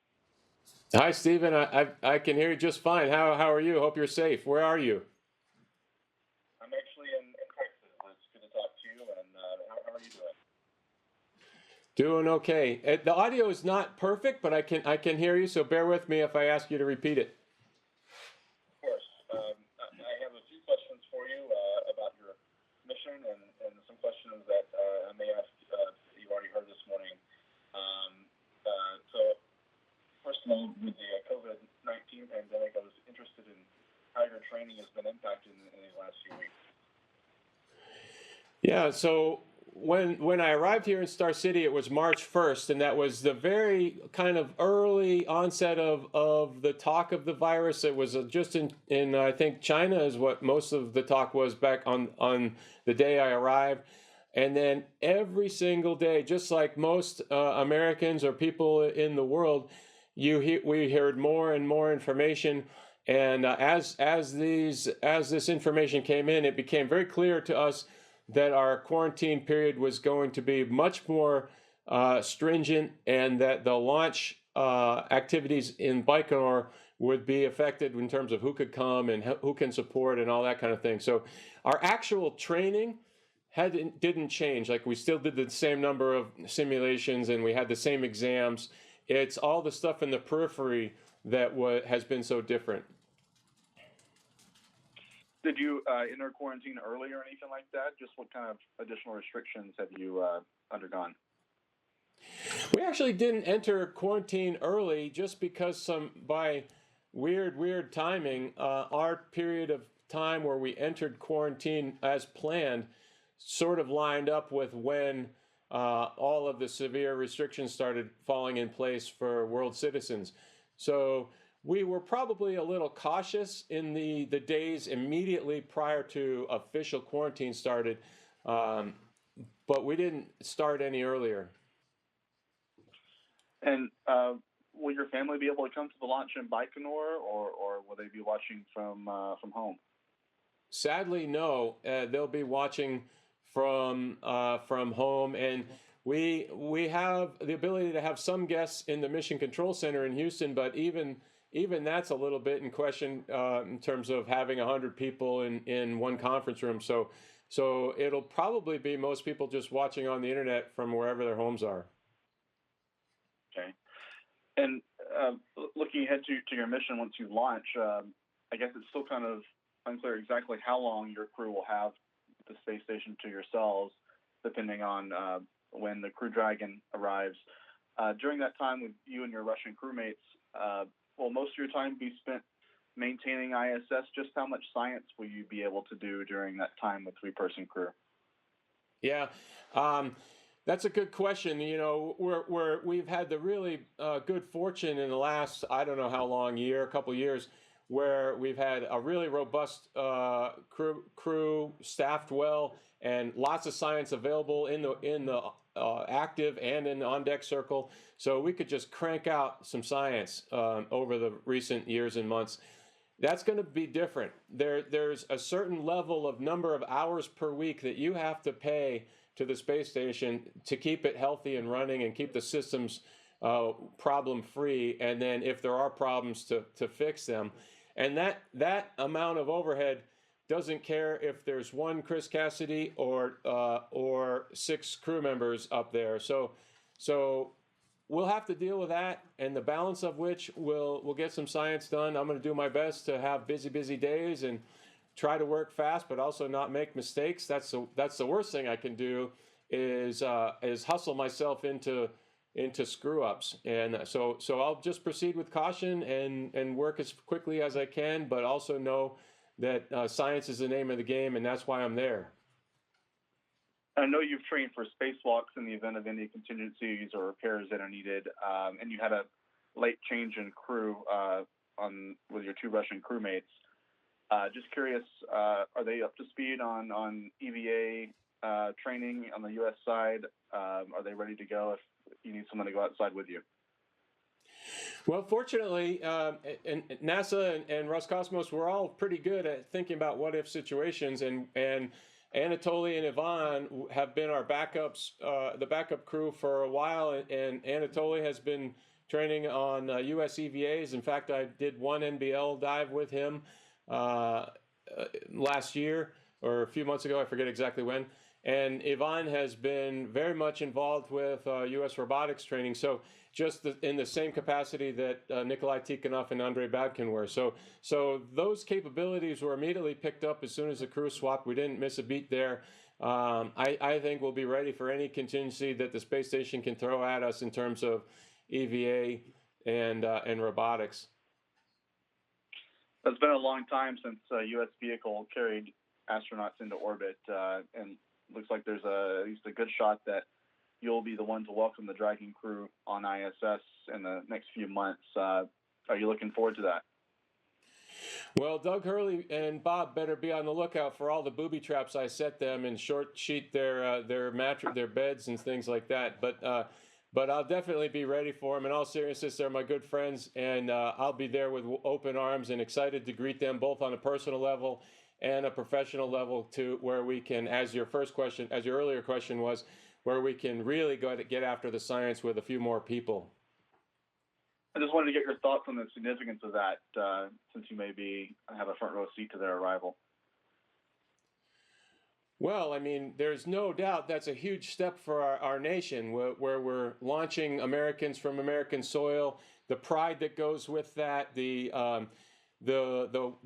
Hi, Stephen. I can hear you just fine. How are you? Hope you're safe. Where are you? I'm actually in Texas. It's good to talk to you. And how are you doing? Doing okay. The audio is not perfect, but I can hear you. So bear with me if I ask you to repeat it. Of course. I have a few questions for you about your mission and some questions that I may ask you already heard this morning. So, first of all, with the COVID-19 pandemic, I was interested in how your training has been impacted in these last few weeks. Yeah, so when I arrived here in Star City, it was March 1st, and that was the very kind of early onset of the talk of the virus. It was just in I think China is what most of the talk was back on the day I arrived. And then every single day, just like most Americans or people in the world, we heard more and more information. And as this information came in, it became very clear to us that our quarantine period was going to be much more stringent, and that the launch activities in Baikonur would be affected in terms of who could come and who can support and all that kind of thing. So our actual training didn't change. Like, we still did the same number of simulations and we had the same exams. It's all the stuff in the periphery that has been so different. Did you enter quarantine early or anything like that? Just what kind of additional restrictions have you undergone? We actually didn't enter quarantine early just because by weird timing, our period of time where we entered quarantine as planned sort of lined up with when all of the severe restrictions started falling in place for world citizens. So we were probably a little cautious in the days immediately prior to official quarantine started, but we didn't start any earlier. And will your family be able to come to the launch in Baikonur, or will they be watching from home? Sadly, no. They'll be watching from home, and we have the ability to have some guests in the Mission Control Center in Houston, but even that's a little bit in question in terms of having 100 people in one conference room. So it'll probably be most people just watching on the internet from wherever their homes are. Okay. And looking ahead to your mission once you launch, I guess it's still kind of unclear exactly how long your crew will have the space station to yourselves, depending on when the Crew Dragon arrives. During that time with you and your Russian crewmates, will most of your time be spent maintaining ISS? Just how much science will you be able to do during that time with three-person crew? Yeah, that's a good question. You know, we've had the really good fortune in the last, I don't know how long, couple years, where we've had a really robust crew staffed well, and lots of science available in the active and in the on-deck circle. So we could just crank out some science over the recent years and months. That's going to be different. There's a certain level of number of hours per week that you have to pay to the space station to keep it healthy and running and keep the systems problem-free, and then if there are problems to fix them. And that amount of overhead doesn't care if there's one Chris Cassidy or 6 crew members up there. So we'll have to deal with that, and the balance of which we'll get some science done. I'm going to do my best to have busy days and try to work fast, but also not make mistakes. That's the worst thing I can do is hustle myself into screw ups. And so I'll just proceed with caution and work as quickly as I can, but also know that science is the name of the game, and that's why I'm there. I know you've trained for spacewalks in the event of any contingencies or repairs that are needed, and you had a late change in crew with your 2 Russian crewmates. Just curious, are they up to speed on EVA training on the U.S. side? Are they ready to go if you need someone to go outside with you? Well, fortunately, and NASA and Roscosmos were all pretty good at thinking about what-if situations, and Anatoly and Ivan have been our backups, the backup crew for a while, and Anatoly has been training on U.S. EVAs. In fact, I did one NBL dive with him last year or a few months ago. I forget exactly when. And Ivan has been very much involved with U.S. robotics training. So just in the same capacity that Nikolai Tikhonov and Andrei Babkin were. So those capabilities were immediately picked up as soon as the crew swapped. We didn't miss a beat there. I think we'll be ready for any contingency that the space station can throw at us in terms of EVA and robotics. It's been a long time since a U.S. vehicle carried astronauts into orbit, and looks like there's at least a good shot that you'll be the one to welcome the Dragon crew on ISS in the next few months. Are you looking forward to that? Well, Doug Hurley and Bob better be on the lookout for all the booby traps I set them and short sheet their mattress, their beds and things like that. But I'll definitely be ready for them. In all seriousness, they're my good friends, and I'll be there with open arms and excited to greet them both on a personal level and a professional level, to where we can, as your earlier question was, where we can really go to get after the science with a few more people. I just wanted to get your thoughts on the significance of that, since you maybe have a front row seat to their arrival. Well, I mean, there's no doubt that's a huge step for our nation, where we're launching Americans from American soil, the pride that goes with that, the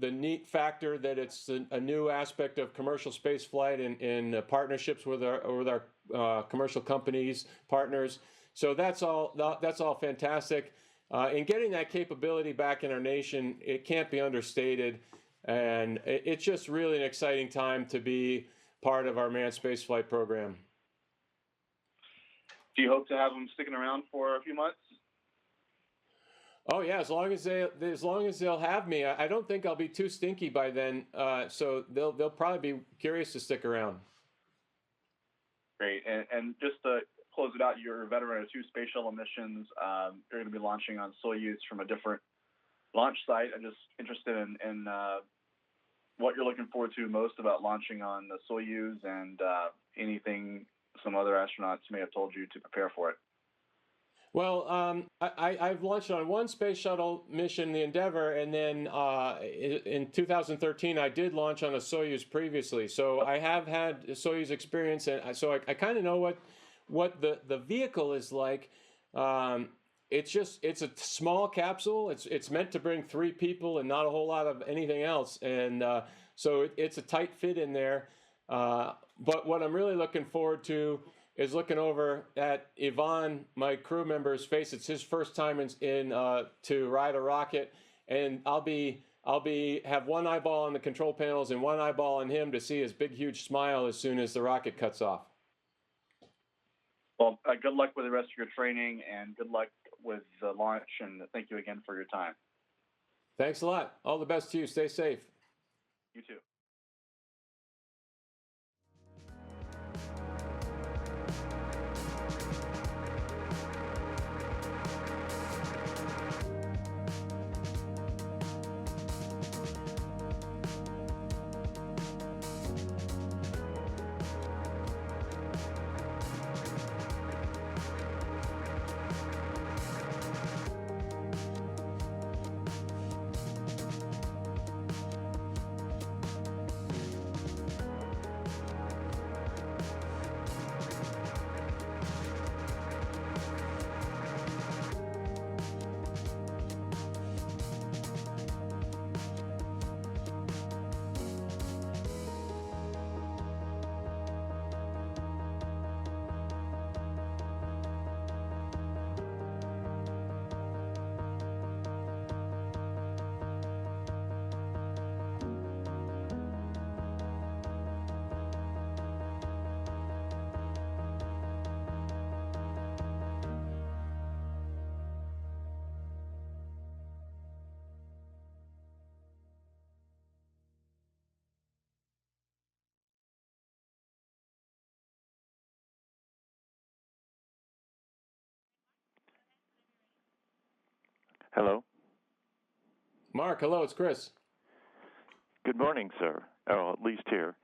neat factor that it's a new aspect of commercial space flight in partnerships with our commercial companies, partners. So that's all fantastic. In getting that capability back in our nation, it can't be understated, and it's just really an exciting time to be part of our manned spaceflight program. Do you hope to have them sticking around for a few months? Oh yeah, as long as they'll have me. I don't think I'll be too stinky by then, so they'll probably be curious to stick around. Great, and just to close it out, you're a veteran of 2 space shuttle missions. You're going to be launching on Soyuz from a different launch site. I'm just interested in what you're looking forward to most about launching on the Soyuz, and anything some other astronauts may have told you to prepare for it. Well, I've launched on one space shuttle mission, the Endeavour, and then in 2013 I did launch on a Soyuz previously. So I have had a Soyuz experience, and so I kind of know what the vehicle is like. It's a small capsule. It's meant to bring 3 people and not a whole lot of anything else, and so it's a tight fit in there. But what I'm really looking forward to is looking over at Ivan, my crew member's face. It's his first time in to ride a rocket, and I'll have one eyeball on the control panels and one eyeball on him to see his big, huge smile as soon as the rocket cuts off. Well, good luck with the rest of your training, and good luck with the launch, and thank you again for your time. Thanks a lot. All the best to you. Stay safe. You too. Hello. Mark, hello, it's Chris. Good morning, sir. Oh, at least here.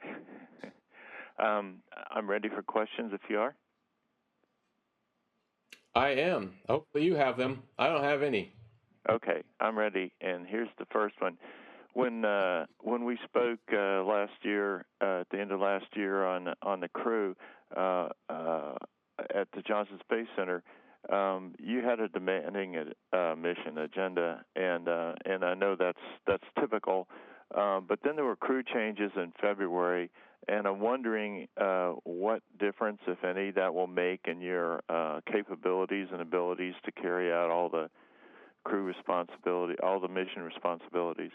I'm ready for questions if you are. I am. Hopefully you have them. I don't have any. Okay, I'm ready. And here's the first one. When we spoke last year, at the end of last year on the crew at the Johnson Space Center, you had a demanding mission agenda, and I know that's typical. But then there were crew changes in February, and I'm wondering what difference, if any, that will make in your capabilities and abilities to carry out all the crew responsibility, all the mission responsibilities.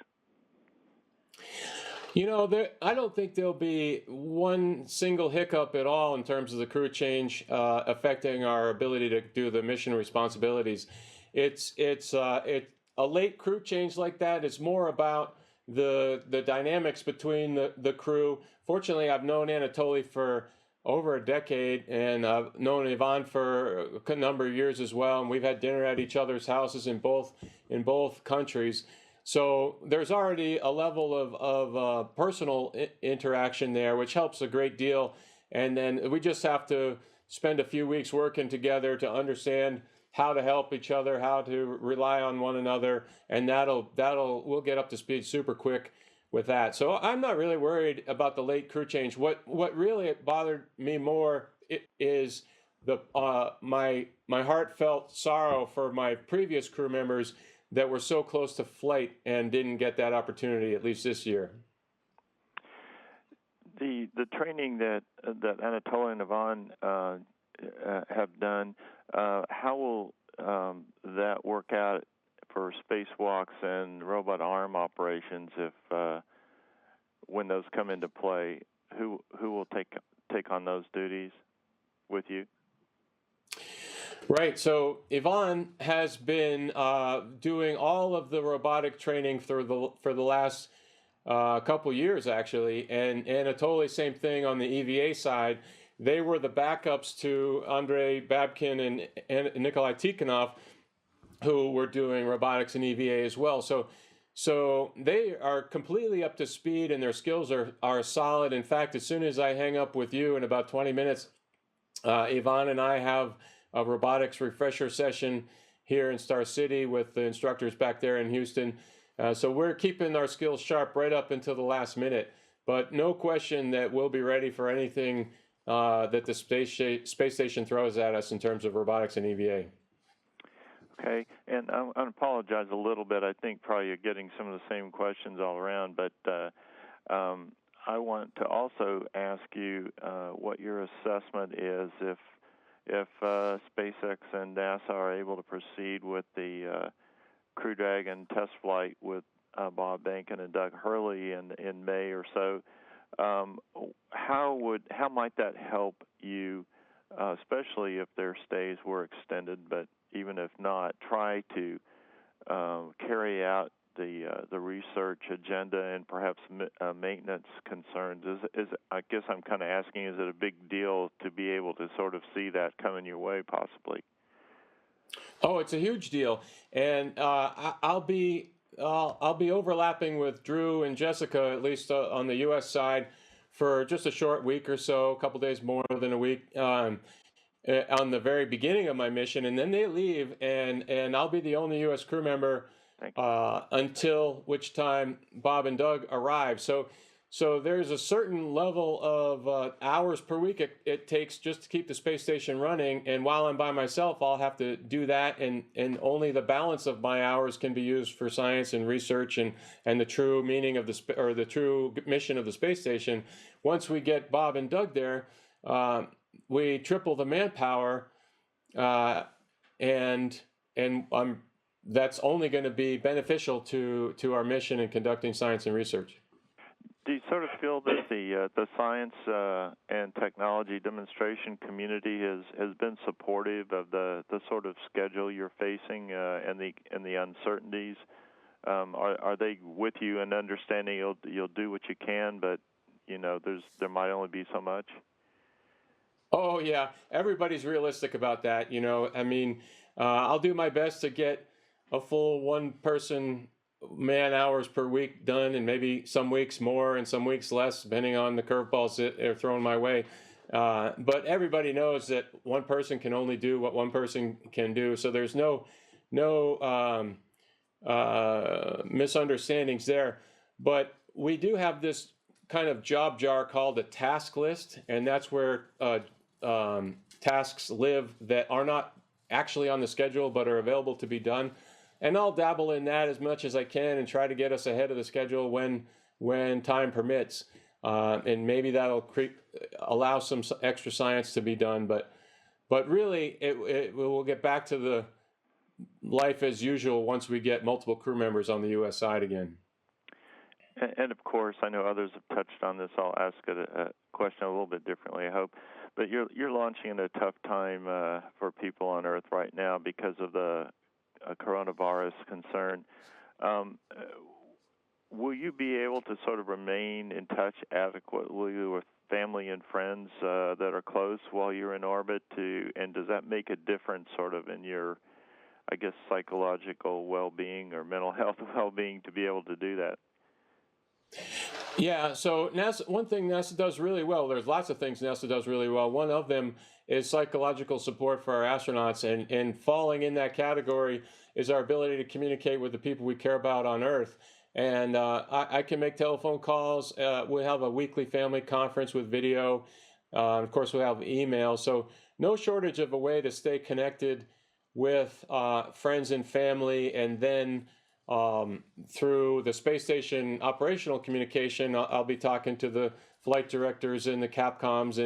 You know, I don't think there'll be one single hiccup at all in terms of the crew change affecting our ability to do the mission responsibilities. It's a late crew change like that is more about the dynamics between the crew. Fortunately, I've known Anatoly for over a decade, and I've known Ivan for a number of years as well, and we've had dinner at each other's houses in both countries. So there's already a level of personal interaction there, which helps a great deal. And then we just have to spend a few weeks working together to understand how to help each other, how to rely on one another, and we'll get up to speed super quick with that. So I'm not really worried about the late crew change. What really bothered me more is my heartfelt sorrow for my previous crew members that were so close to flight and didn't get that opportunity, at least this year. The training that Anatoly and Ivan have done, how will that work out for spacewalks and robot arm operations if when those come into play? Who will take on those duties with you? Right. So Ivan has been doing all of the robotic training for the last couple years, actually, and Anatoly, same thing on the EVA side. They were the backups to Andrei Babkin and Nikolai Tikhonov, who were doing robotics and EVA as well. So they are completely up to speed, and their skills are solid. In fact, as soon as I hang up with you in about 20 minutes, Ivan and I have a robotics refresher session here in Star City with the instructors back there in Houston. So we're keeping our skills sharp right up until the last minute. But no question that we'll be ready for anything that the space station throws at us in terms of robotics and EVA. Okay, and I apologize a little bit. I think probably you're getting some of the same questions all around, but I want to also ask you what your assessment is if SpaceX and NASA are able to proceed with the Crew Dragon test flight with Bob Behnken and Doug Hurley in May or so. How might that help you, especially if their stays were extended, but even if not, try to carry out the research agenda and perhaps maintenance concerns? I guess I'm kind of asking, is it a big deal to be able to sort of see that coming your way, possibly? Oh, it's a huge deal, and I'll be overlapping with Drew and Jessica, at least on the U.S. side, for just a short week or so, a couple days more than a week, on the very beginning of my mission, and then they leave, and I'll be the only U.S. crew member until which time Bob and Doug arrive. So there's a certain level of hours per week it takes just to keep the space station running, and while I'm by myself, I'll have to do that, and only the balance of my hours can be used for science and research and the true meaning of the true mission of the space station. Once we get Bob and Doug there, we triple the manpower, and that's only going to be beneficial to our mission in conducting science and research. Do you sort of feel that the science and technology demonstration community has been supportive of the sort of schedule you're facing and the uncertainties? Are they with you and understanding you'll do what you can, but there might only be so much? Oh yeah, everybody's realistic about that. I mean, I'll do my best to get a full one-person man hours per week done, and maybe some weeks more and some weeks less, depending on the curveballs that are thrown my way. But everybody knows that one person can only do what one person can do. So there's no misunderstandings there. But we do have this kind of job jar called a task list, and that's where tasks live that are not actually on the schedule but are available to be done. And I'll dabble in that as much as I can and try to get us ahead of the schedule when time permits. And maybe that'll allow some extra science to be done. But really, it will get back to the life as usual once we get multiple crew members on the U.S. side again. And of course, I know others have touched on this. I'll ask a question a little bit differently, I hope. But you're launching in a tough time for people on Earth right now because of the coronavirus concern. Will you be able to sort of remain in touch adequately with family and friends that are close while you're in orbit? And does that make a difference sort of in your, I guess, psychological well-being or mental health well-being to be able to do that? Yeah, so NASA, one thing NASA does really well, there's lots of things NASA does really well. One of them is psychological support for our astronauts, and falling in that category is our ability to communicate with the people we care about on Earth. And I can make telephone calls. We have a weekly family conference with video. Of course, we have email. So no shortage of a way to stay connected with friends and family. And then through the space station operational communication, I'll be talking to the flight directors and the Capcoms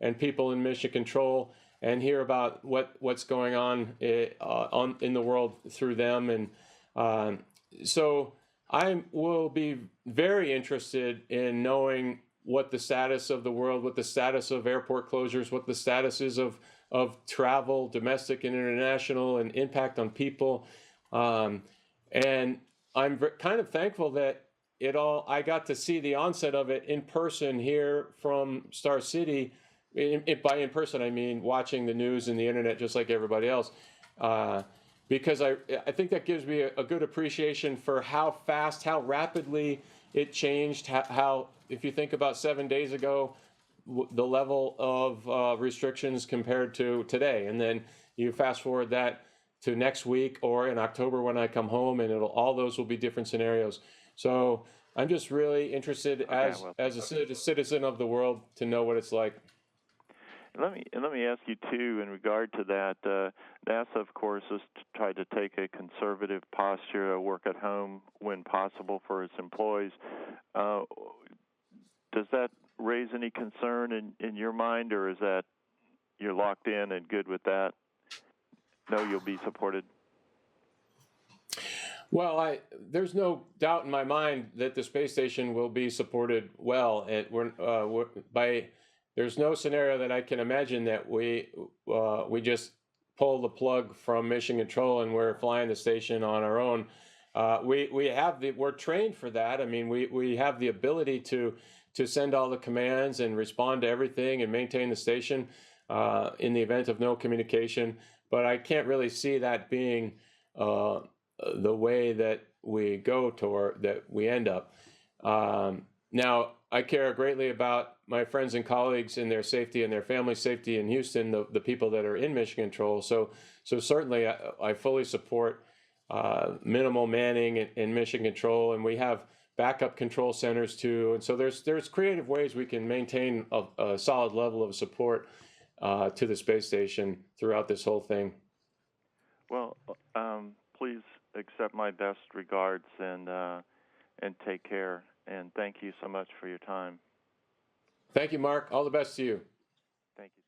and people in mission control and hear about what's going on in the world through them. And so I will be very interested in knowing what the status of the world, what the status of airport closures, what the status is of travel, domestic and international, and impact on people. And I'm kind of thankful that I got to see the onset of it in person here from Star City. By in person, I mean watching the news and the internet just like everybody else. Because I think that gives me a good appreciation for how fast, how rapidly it changed. How if you think about 7 days ago, the level of restrictions compared to today, and then you fast forward that to next week or in October when I come home, and all those will be different scenarios. So I'm just really interested as a citizen of the world to know what it's like. Let me ask you too, in regard to that. NASA, of course, has tried to take a conservative posture, work at home when possible for its employees. Does that raise any concern in your mind, or is that you're locked in and good with that? No, you'll be supported. Well, there's no doubt in my mind that the space station will be supported well. There's no scenario that I can imagine that we just pull the plug from mission control and we're flying the station on our own. We're trained for that. I mean, we have the ability to send all the commands and respond to everything and maintain the station in the event of no communication. But I can't really see that being the way that we go toward, that we end up. Now, I care greatly about my friends and colleagues and their safety and their family safety in Houston, the people that are in mission control. So certainly I fully support minimal manning in mission control, and we have backup control centers too. And so there's creative ways we can maintain a solid level of support to the space station throughout this whole thing. Well, please accept my best regards and take care. And thank you so much for your time. Thank you, Mark. All the best to you. Thank you.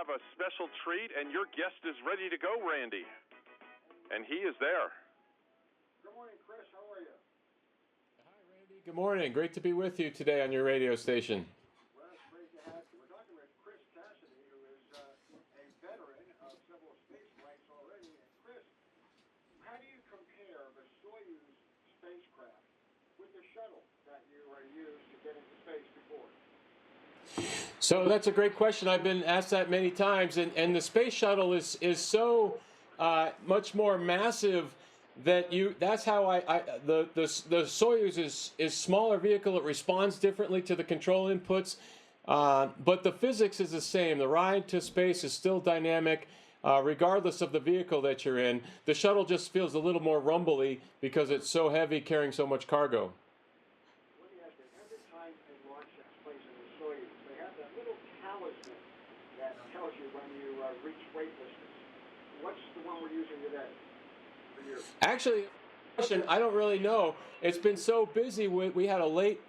have a special treat, and your guest is ready to go, Randy. And he is there. Good morning, Chris. How are you? Hi, Randy. Good morning. Great to be with you today on your radio station. Well, it's great to have you. We're talking with Chris Cassidy, who is a veteran of several space flights already. And Chris, how do you compare the Soyuz spacecraft with the shuttle that you used to get into space before? So that's a great question. I've been asked that many times, and the space shuttle is so much more massive that that's how the Soyuz is smaller vehicle. It responds differently to the control inputs, but the physics is the same. The ride to space is still dynamic, regardless of the vehicle that you're in. The shuttle just feels a little more rumbly because it's so heavy, carrying so much cargo. Let me ask you, every time they launch that place in the Soyuz, they have that little talisman that tells you when you reach weightlessness. What's the one we're using today for you? Actually, I don't really know. It's been so busy. We had a late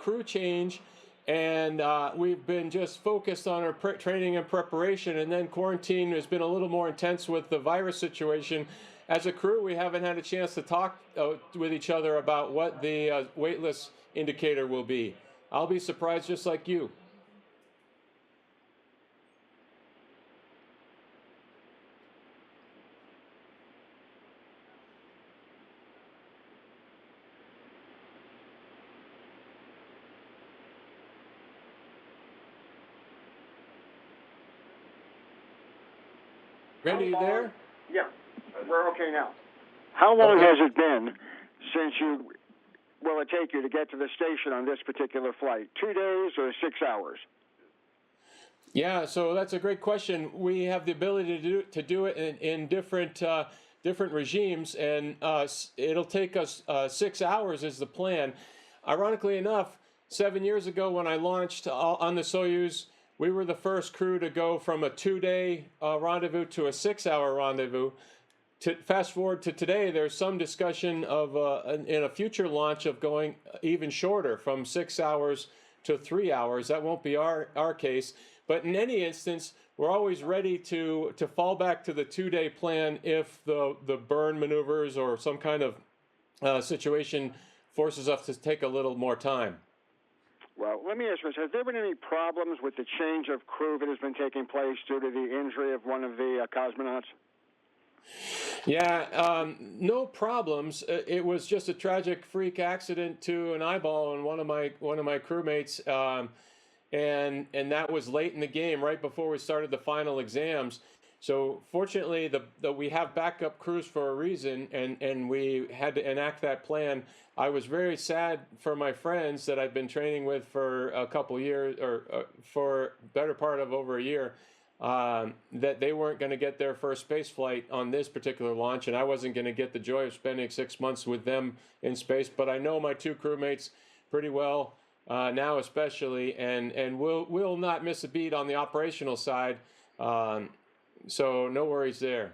crew change, and we've been just focused on our training and preparation. And then quarantine has been a little more intense with the virus situation. As a crew, we haven't had a chance to talk with each other about what the weightless indicator will be. I'll be surprised just like you. Randy, you there? Yeah, we're okay now. How long has it been since will it take you to get to the station on this particular flight? 2 days or 6 hours? Yeah, so that's a great question. We have the ability to do it in different regimes, and it'll take us 6 hours is the plan. Ironically enough, 7 years ago when I launched on the Soyuz, we were the first crew to go from a 2-day rendezvous to a 6-hour rendezvous. Fast forward to today, there's some discussion of in a future launch of going even shorter, from 6 hours to 3 hours. That won't be our case. But in any instance, we're always ready to fall back to the 2-day plan if the burn maneuvers or some kind of situation forces us to take a little more time. Well, let me ask you this. Has there been any problems with the change of crew that has been taking place due to the injury of one of the cosmonauts? Yeah, no problems. It was just a tragic freak accident to an eyeball on one of my crewmates, and that was late in the game, right before we started the final exams. So fortunately, we have backup crews for a reason, and we had to enact that plan. I was very sad for my friends that I've been training with for a couple years, or for better part of over a year, that they weren't going to get their first space flight on this particular launch, and I wasn't going to get the joy of spending 6 months with them in space. But I know my two crewmates pretty well now, especially, and we'll not miss a beat on the operational side. So no worries there.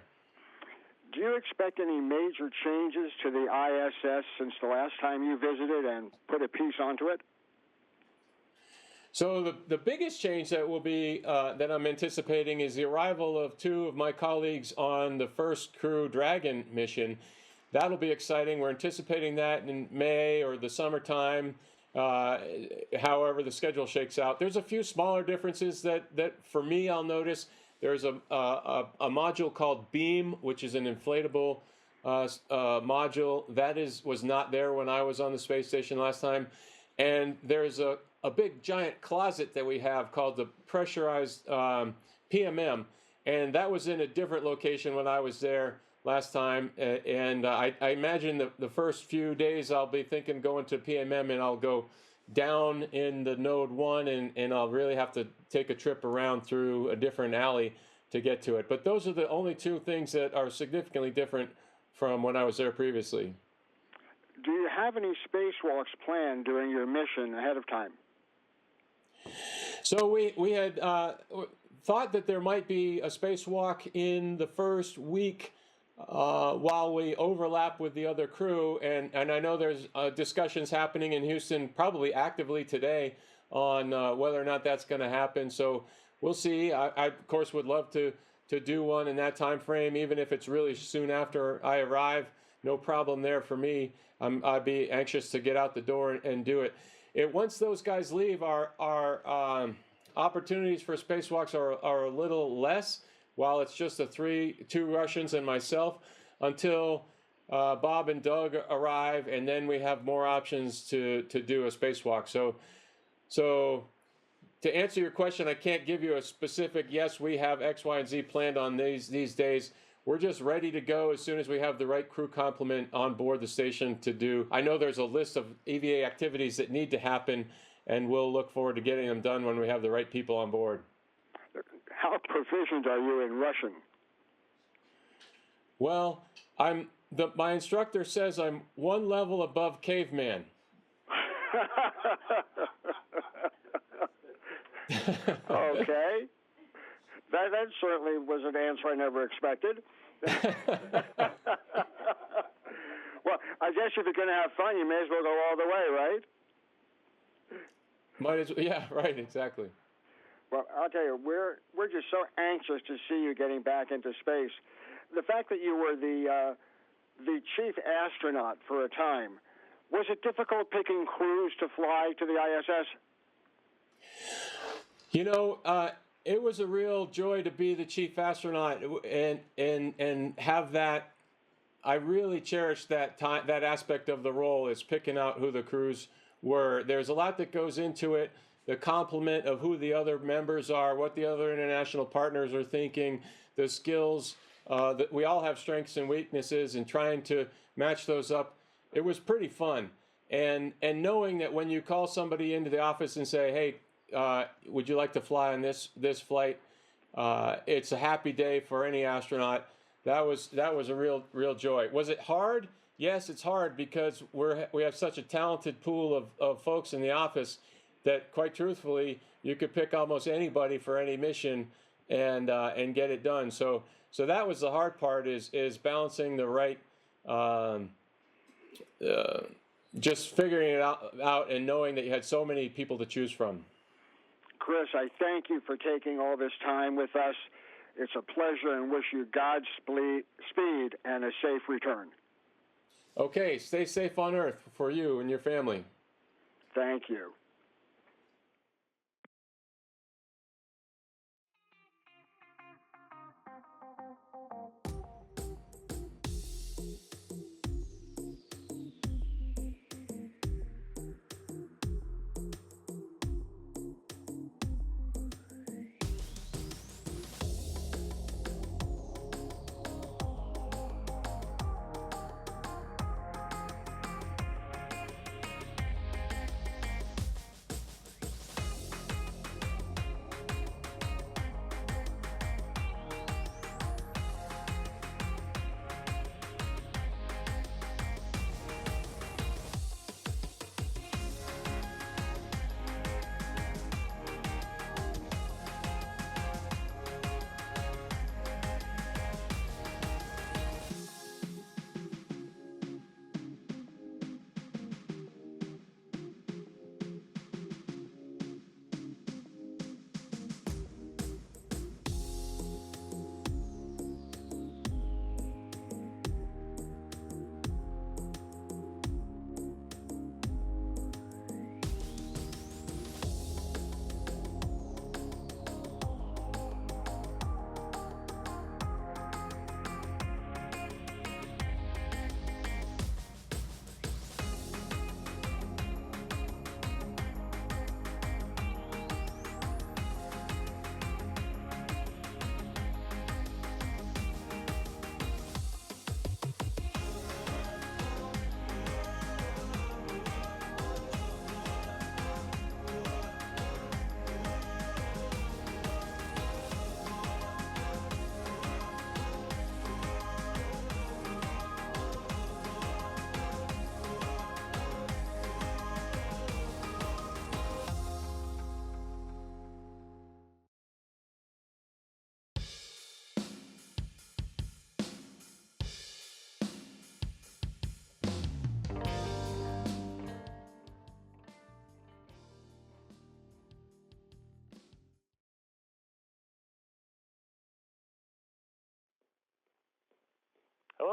Do you expect any major changes to the ISS since the last time you visited and put a piece onto it? So the biggest change that will be that I'm anticipating is the arrival of 2 of my colleagues on the first Crew Dragon mission. That'll be exciting. We're anticipating that in May or the summertime, however the schedule shakes out. There's a few smaller differences that for me I'll notice. There's a module called Beam, which is an inflatable module. That was not there when I was on the space station last time. And there's a big giant closet that we have called the pressurized PMM. And that was in a different location when I was there last time. And I imagine the first few days I'll be thinking going to PMM, and I'll go down in the node 1, and I'll really have to take a trip around through a different alley to get to it. But those are the only 2 things that are significantly different from when I was there previously. Do you have any spacewalks planned during your mission ahead of time? So we had thought that there might be a spacewalk in the first week while we overlap with the other crew, and I know there's discussions happening in Houston, probably actively today, on whether or not that's going to happen. So we'll see. I of course would love to do one in that time frame, even if it's really soon after I arrive. No problem there for me. I'd be anxious to get out the door and do it. Once those guys leave, our opportunities for spacewalks are a little less. While it's just two Russians and myself, until Bob and Doug arrive, and then we have more options to do a spacewalk. So to answer your question, I can't give you a specific yes, we have X, Y, and Z planned on these days. We're just ready to go as soon as we have the right crew complement on board the station to do. I know there's a list of EVA activities that need to happen, and we'll look forward to getting them done when we have the right people on board. How proficient are you in Russian? Well, my instructor says I'm one level above caveman. Okay. That certainly was an answer I never expected. Well, I guess if you're going to have fun, you may as well go all the way, right? Yeah, right, exactly. Well, I'll tell you, we're just so anxious to see you getting back into space. The fact that you were the chief astronaut for a time, was it difficult picking crews to fly to the ISS? You know, it was a real joy to be the chief astronaut and have that. I really cherished that aspect of the role, is picking out who the crews were. There's a lot that goes into it. The complement of who the other members are, what the other international partners are thinking, the skills. That we all have strengths and weaknesses, and trying to match those up. It was pretty fun. And knowing that when you call somebody into the office and say, hey, would you like to fly on this flight? It's a happy day for any astronaut. That was a real joy. Was it hard? Yes, it's hard because we have such a talented pool of folks in the office that, quite truthfully, you could pick almost anybody for any mission and get it done. So that was the hard part, is balancing the right, just figuring it out and knowing that you had so many people to choose from. Chris, I thank you for taking all this time with us. It's a pleasure, and wish you Godspeed and a safe return. Okay, stay safe on Earth for you and your family. Thank you.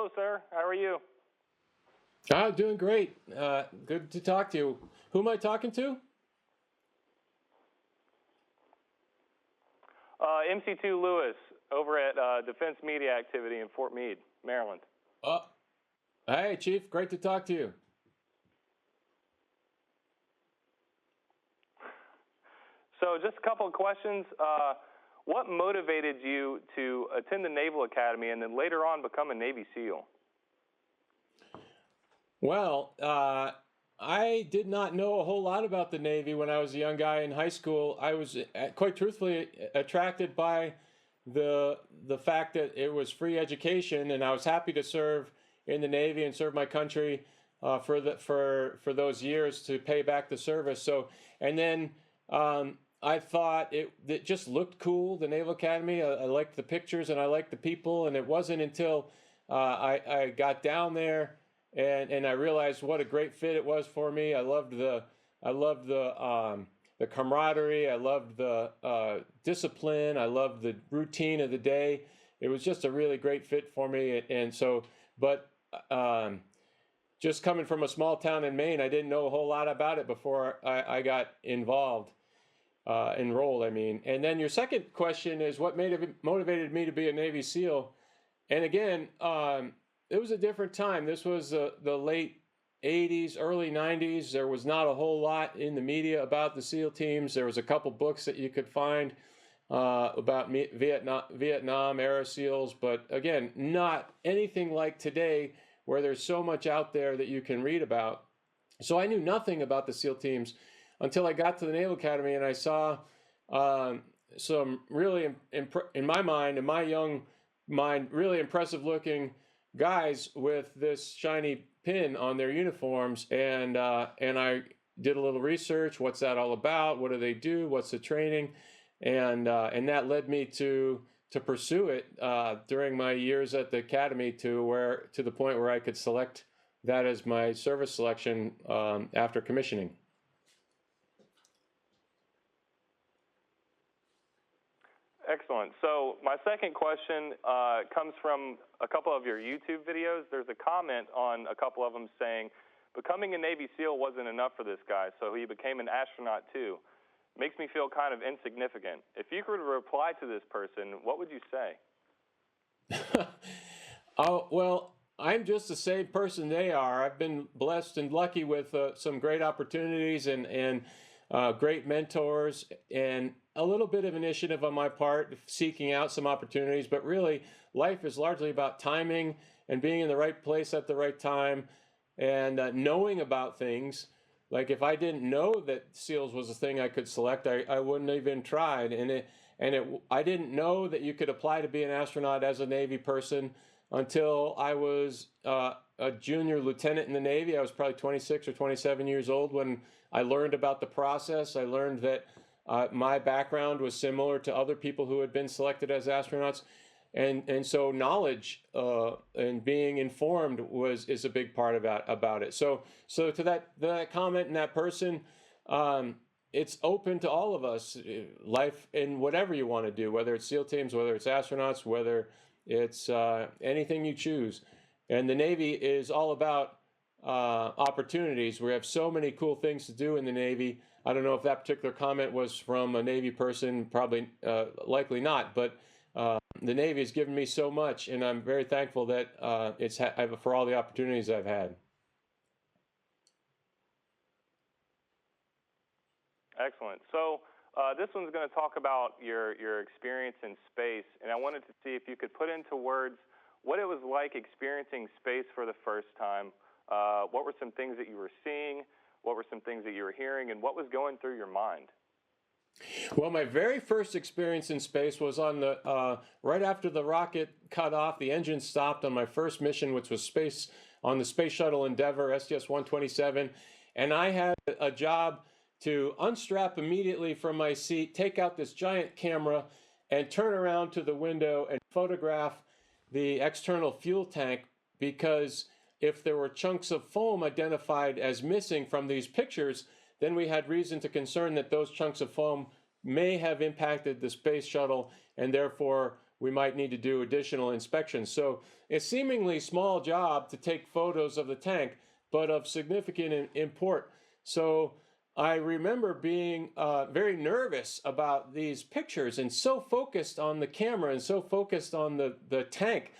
Hello, sir. How are you? Doing great. Good to talk to you. Who am I talking to? MC2 Lewis over at Defense Media Activity in Fort Meade, Maryland. Hey, Chief. Great to talk to you. So just a couple of questions. What motivated you to attend the Naval Academy and then later on become a Navy SEAL? Well, I did not know a whole lot about the Navy when I was a young guy in high school. I was, quite truthfully, attracted by the fact that it was free education, and I was happy to serve in the Navy and serve my country for those years to pay back the service. So, and then I thought it just looked cool, the Naval Academy. I liked the pictures and I liked the people, and it wasn't until I got down there and I realized what a great fit it was for me. I loved the camaraderie. I loved the discipline. I loved the routine of the day. It was just a really great fit for me. And so, but just coming from a small town in Maine, I didn't know a whole lot about it before I got enrolled, I mean. And then your second question is what motivated me to be a Navy SEAL. And again, it was a different time. This was the late 80s, early 90s. There was not a whole lot in the media about the SEAL teams. There was a couple books that you could find about Vietnam era SEALs, but again, not anything like today where there's so much out there that you can read about. So I knew nothing about the SEAL teams until I got to the Naval Academy and I saw some really, in my young mind, really impressive looking guys with this shiny pin on their uniforms, and I did a little research. What's that all about? What do they do? What's the training? And that led me to pursue it during my years at the academy to the point where I could select that as my service selection after commissioning. Excellent. So my second question comes from a couple of your YouTube videos. There's a comment on a couple of them saying, becoming a Navy SEAL wasn't enough for this guy, so he became an astronaut too. Makes me feel kind of insignificant. If you could reply to this person, what would you say? Oh, well, I'm just the same person they are. I've been blessed and lucky with some great opportunities and great mentors and a little bit of initiative on my part, seeking out some opportunities. But really, life is largely about timing and being in the right place at the right time and knowing about things. Like if I didn't know that SEALs was a thing I could select, I wouldn't have even tried. I didn't know that you could apply to be an astronaut as a Navy person until I was a junior lieutenant in the Navy. I was probably 26 or 27 years old when I learned about the process. I learned that my background was similar to other people who had been selected as astronauts. And so knowledge and being informed is a big part about it. So to that comment and that person, it's open to all of us, life in whatever you want to do, whether it's SEAL teams, whether it's astronauts, whether it's anything you choose. And the Navy is all about opportunities. We have so many cool things to do in the Navy. I don't know if that particular comment was from a Navy person, probably likely not, but the Navy has given me so much, and I'm very thankful that for all the opportunities I've had. Excellent. So this one's going to talk about your experience in space, and I wanted to see if you could put into words what it was like experiencing space for the first time. What were some things that you were seeing? What were some things that you were hearing? And what was going through your mind? Well, my very first experience in space was on right after the rocket cut off, the engine stopped on my first mission, which was on the Space Shuttle Endeavour, STS-127. And I had a job to unstrap immediately from my seat, take out this giant camera, and turn around to the window and photograph the external fuel tank, because if there were chunks of foam identified as missing from these pictures, then we had reason to concern that those chunks of foam may have impacted the space shuttle and therefore we might need to do additional inspections. So it's a seemingly small job to take photos of the tank, but of significant import. So I remember being very nervous about these pictures and so focused on the camera and so focused on the tank.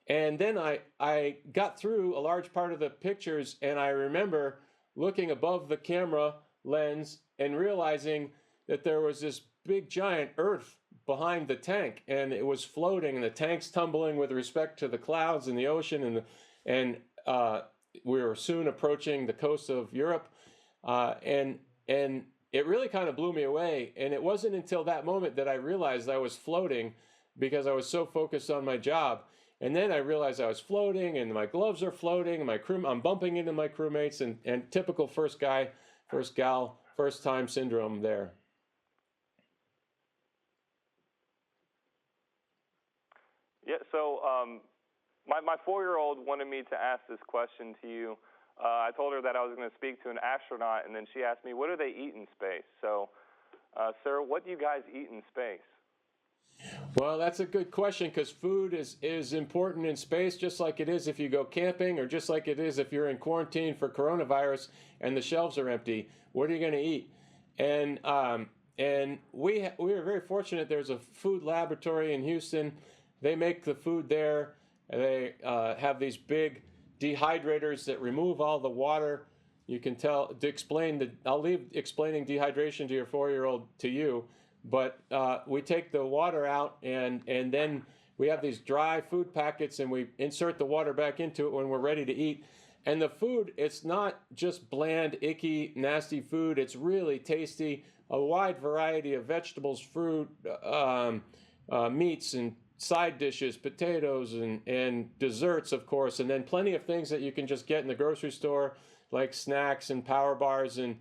And then I got through a large part of the pictures, and I remember looking above the camera lens and realizing that there was this big giant Earth behind the tank, and it was floating, and the tank's tumbling with respect to the clouds and the ocean, and we were soon approaching the coast of Europe, and it really kind of blew me away. And it wasn't until that moment that I realized I was floating, because I was so focused on my job. And then I realized I was floating, and my gloves are floating, and I'm bumping into my crewmates, and typical first guy, first gal, first time syndrome there. Yeah, so my 4-year-old wanted me to ask this question to you. I told her that I was going to speak to an astronaut, and then she asked me, what do they eat in space? So, sir, what do you guys eat in space? Well, that's a good question, because food is important in space, just like it is if you go camping, or just like it is if you're in quarantine for coronavirus and the shelves are empty. What are you going to eat? And we are very fortunate. There's a food laboratory in Houston. They make the food there. They have these big dehydrators that remove all the water. You can tell to explain I'll leave explaining dehydration to your 4-year-old to you. But we take the water out, and then we have these dry food packets, and we insert the water back into it when we're ready to eat. And the food, it's not just bland, icky, nasty food. It's really tasty, a wide variety of vegetables, fruit, meats, and side dishes, potatoes, and desserts, of course, and then plenty of things that you can just get in the grocery store, like snacks and power bars and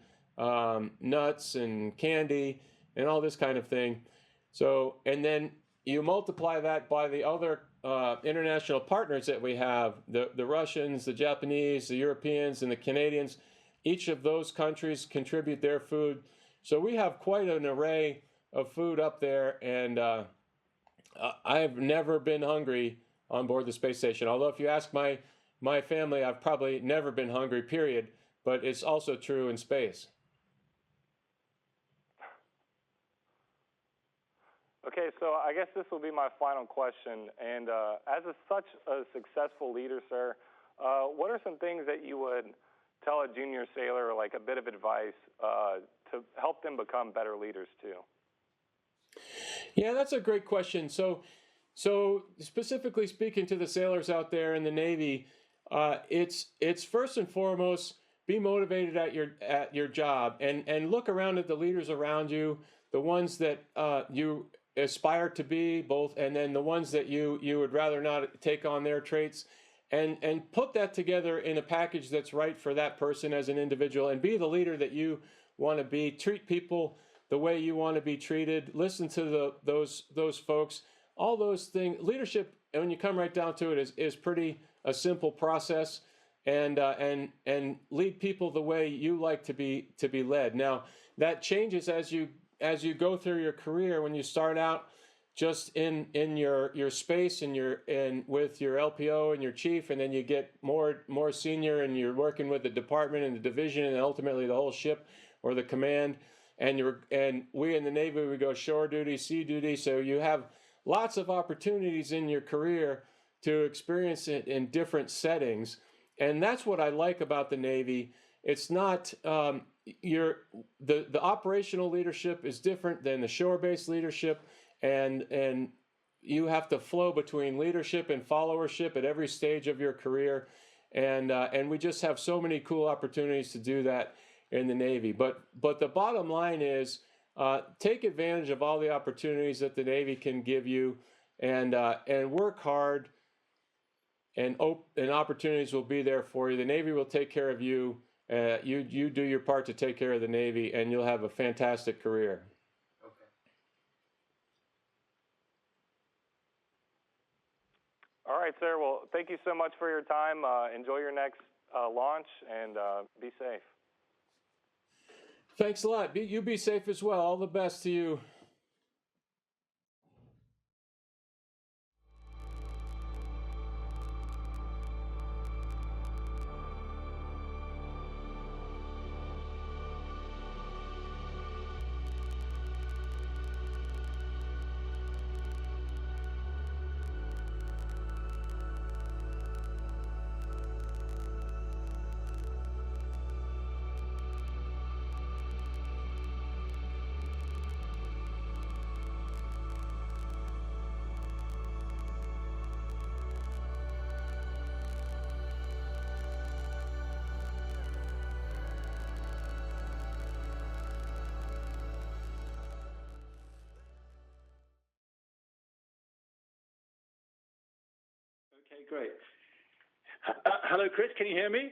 nuts and candy and all this kind of thing. So, and then you multiply that by the other international partners that we have, the Russians, the Japanese, the Europeans, and the Canadians. Each of those countries contribute their food. So we have quite an array of food up there, and I've never been hungry on board the space station. Although if you ask my family, I've probably never been hungry, period. But it's also true in space. Okay, so I guess this will be my final question. And as such a successful leader, sir, what are some things that you would tell a junior sailor, like a bit of advice, to help them become better leaders too? Yeah, that's a great question. So specifically speaking to the sailors out there in the Navy, it's first and foremost, be motivated at your job, and look around at the leaders around you, the ones that you aspire to be, both, and then the ones that you would rather not take on their traits, and put that together in a package that's right for that person as an individual, and be the leader that you want to be. Treat people the way you want to be treated. Listen to those folks. All those things. Leadership, when you come right down to it, is pretty a simple process, and lead people the way you like to be led. Now that changes as you go through your career. When you start out just in your space and with your LPO and your chief, and then you get more senior, and you're working with the department and the division and ultimately the whole ship or the command. And we in the Navy, we go shore duty, sea duty. So you have lots of opportunities in your career to experience it in different settings. And that's what I like about the Navy. It's not the operational leadership is different than the shore-based leadership, and you have to flow between leadership and followership at every stage of your career. And we just have so many cool opportunities to do that in the Navy. But the bottom line is, take advantage of all the opportunities that the Navy can give you, and work hard, and opportunities will be there for you. The Navy will take care of you. You do your part to take care of the Navy, and you'll have a fantastic career. Okay. All right, sir. Well, thank you so much for your time. Enjoy your next launch, and be safe. Thanks a lot. You be safe as well. All the best to you. Okay, great. Hello, Chris. Can you hear me?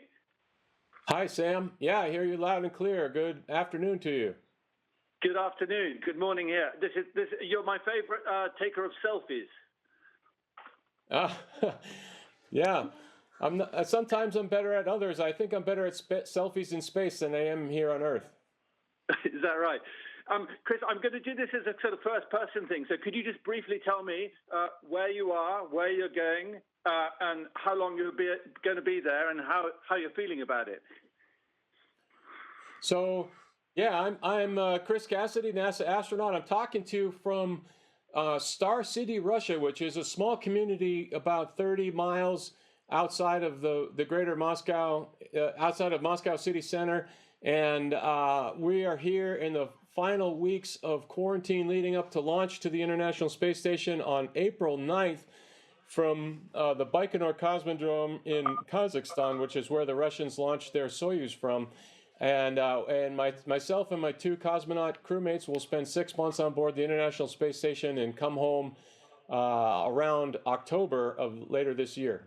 Hi, Sam. Yeah, I hear you loud and clear. Good afternoon to you. Good afternoon. Good morning here. You're my favorite taker of selfies. Yeah. Sometimes I'm better at others. I think I'm better at selfies in space than I am here on Earth. Is that right? Chris, I'm going to do this as a sort of first-person thing. So could you just briefly tell me where you are, where you're going, and how long you're going to be there, and how you're feeling about it? So, yeah, I'm Chris Cassidy, NASA astronaut. I'm talking to you from Star City, Russia, which is a small community about 30 miles outside of the greater Moscow, outside of Moscow city center. And we are here in the final weeks of quarantine leading up to launch to the International Space Station on April 9th from the Baikonur Cosmodrome in Kazakhstan, which is where the Russians launched their Soyuz from. And myself and my two cosmonaut crewmates will spend 6 months on board the International Space Station and come home around October of later this year.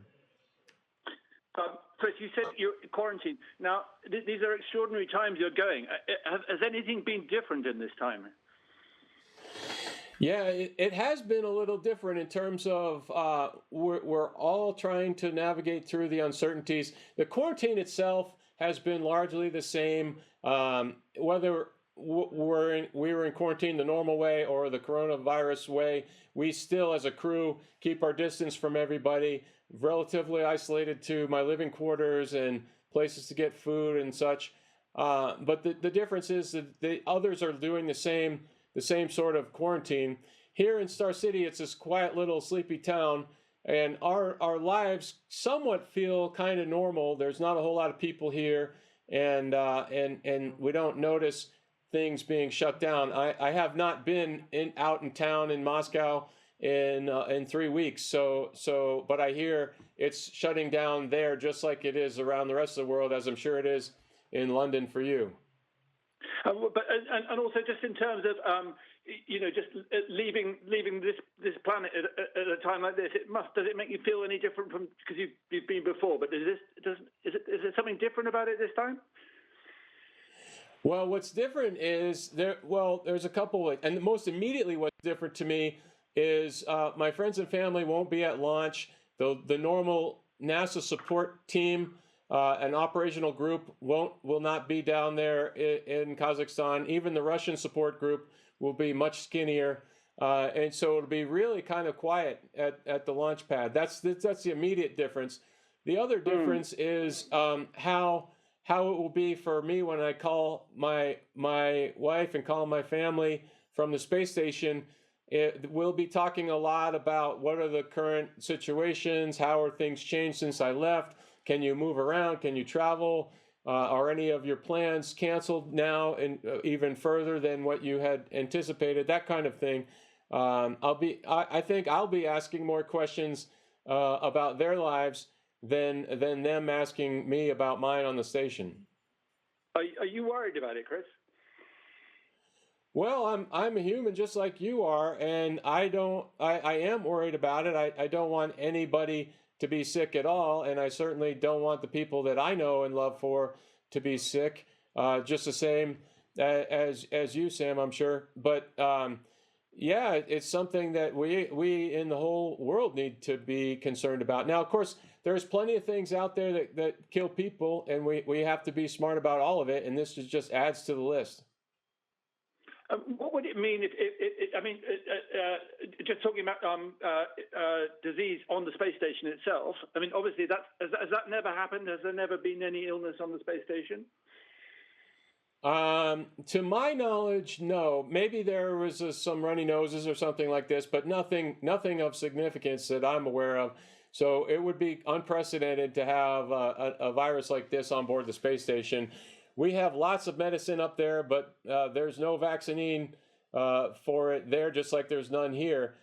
Chris, you said you're quarantined. Now, these are extraordinary times you're going. Has anything been different in this time? Yeah, it has been a little different in terms of we're all trying to navigate through the uncertainties. The quarantine itself has been largely the same, whether we were in quarantine the normal way or the coronavirus way. We still, as a crew, keep our distance from everybody, relatively isolated to my living quarters and places to get food and such. But the difference is that the others are doing the same sort of quarantine. Here in Star City, it's this quiet little sleepy town, and our lives somewhat feel kind of normal. There's not a whole lot of people here, and we don't notice things being shut down. I have not been out in town in Moscow in 3 weeks, but I hear it's shutting down there just like it is around the rest of the world, as I'm sure it is in London for you. But also just in terms of just leaving this planet at a time like this, does it make you feel any different from, because you've been before? But is there something different about it this time? Well, what's different is there's a couple, and most immediately what's different to me is my friends and family won't be at launch. The normal NASA support team, an operational group will not be down there in Kazakhstan. Even the Russian support group will be much skinnier, and so it'll be really kind of quiet at the launch pad. That's the immediate difference. The other difference is how it will be for me when I call my wife and call my family from the space station. We'll be talking a lot about what are the current situations, how are things changed since I left. Can you move around? Can you travel? Are any of your plans canceled now and even further than what you had anticipated? That kind of thing. I think I'll be asking more questions about their lives than them asking me about mine on the station. Are you worried about it, Chris? Well, I'm a human just like you are, and I am worried about it. I don't want anybody to be sick at all, and I certainly don't want the people that I know and love for to be sick, just the same as you, Sam, I'm sure. But yeah, it's something that we in the whole world need to be concerned about. Now, of course, there's plenty of things out there that kill people, and we have to be smart about all of it, and this just adds to the list. What would it mean just talking about disease on the space station itself? I mean, obviously, has that never happened? Has there never been any illness on the space station? To my knowledge, no. Maybe there was some runny noses or something like this, but nothing of significance that I'm aware of. So it would be unprecedented to have a virus like this on board the space station. We have lots of medicine up there, but there's no vaccine for it there, just like there's none here.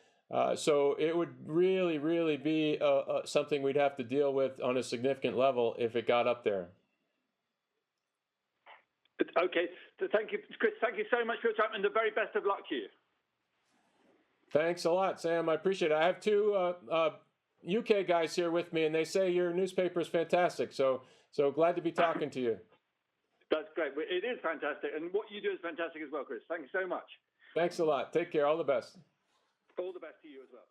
So it would really, really be something we'd have to deal with on a significant level if it got up there. Okay. So thank you, Chris. Thank you so much for your time, and the very best of luck to you. Thanks a lot, Sam. I appreciate it. I have two UK guys here with me, and they say your newspaper is fantastic. So glad to be talking to you. That's great. It is fantastic, and what you do is fantastic as well, Chris. Thank you so much. Thanks a lot. Take care. All the best. All the best to you as well.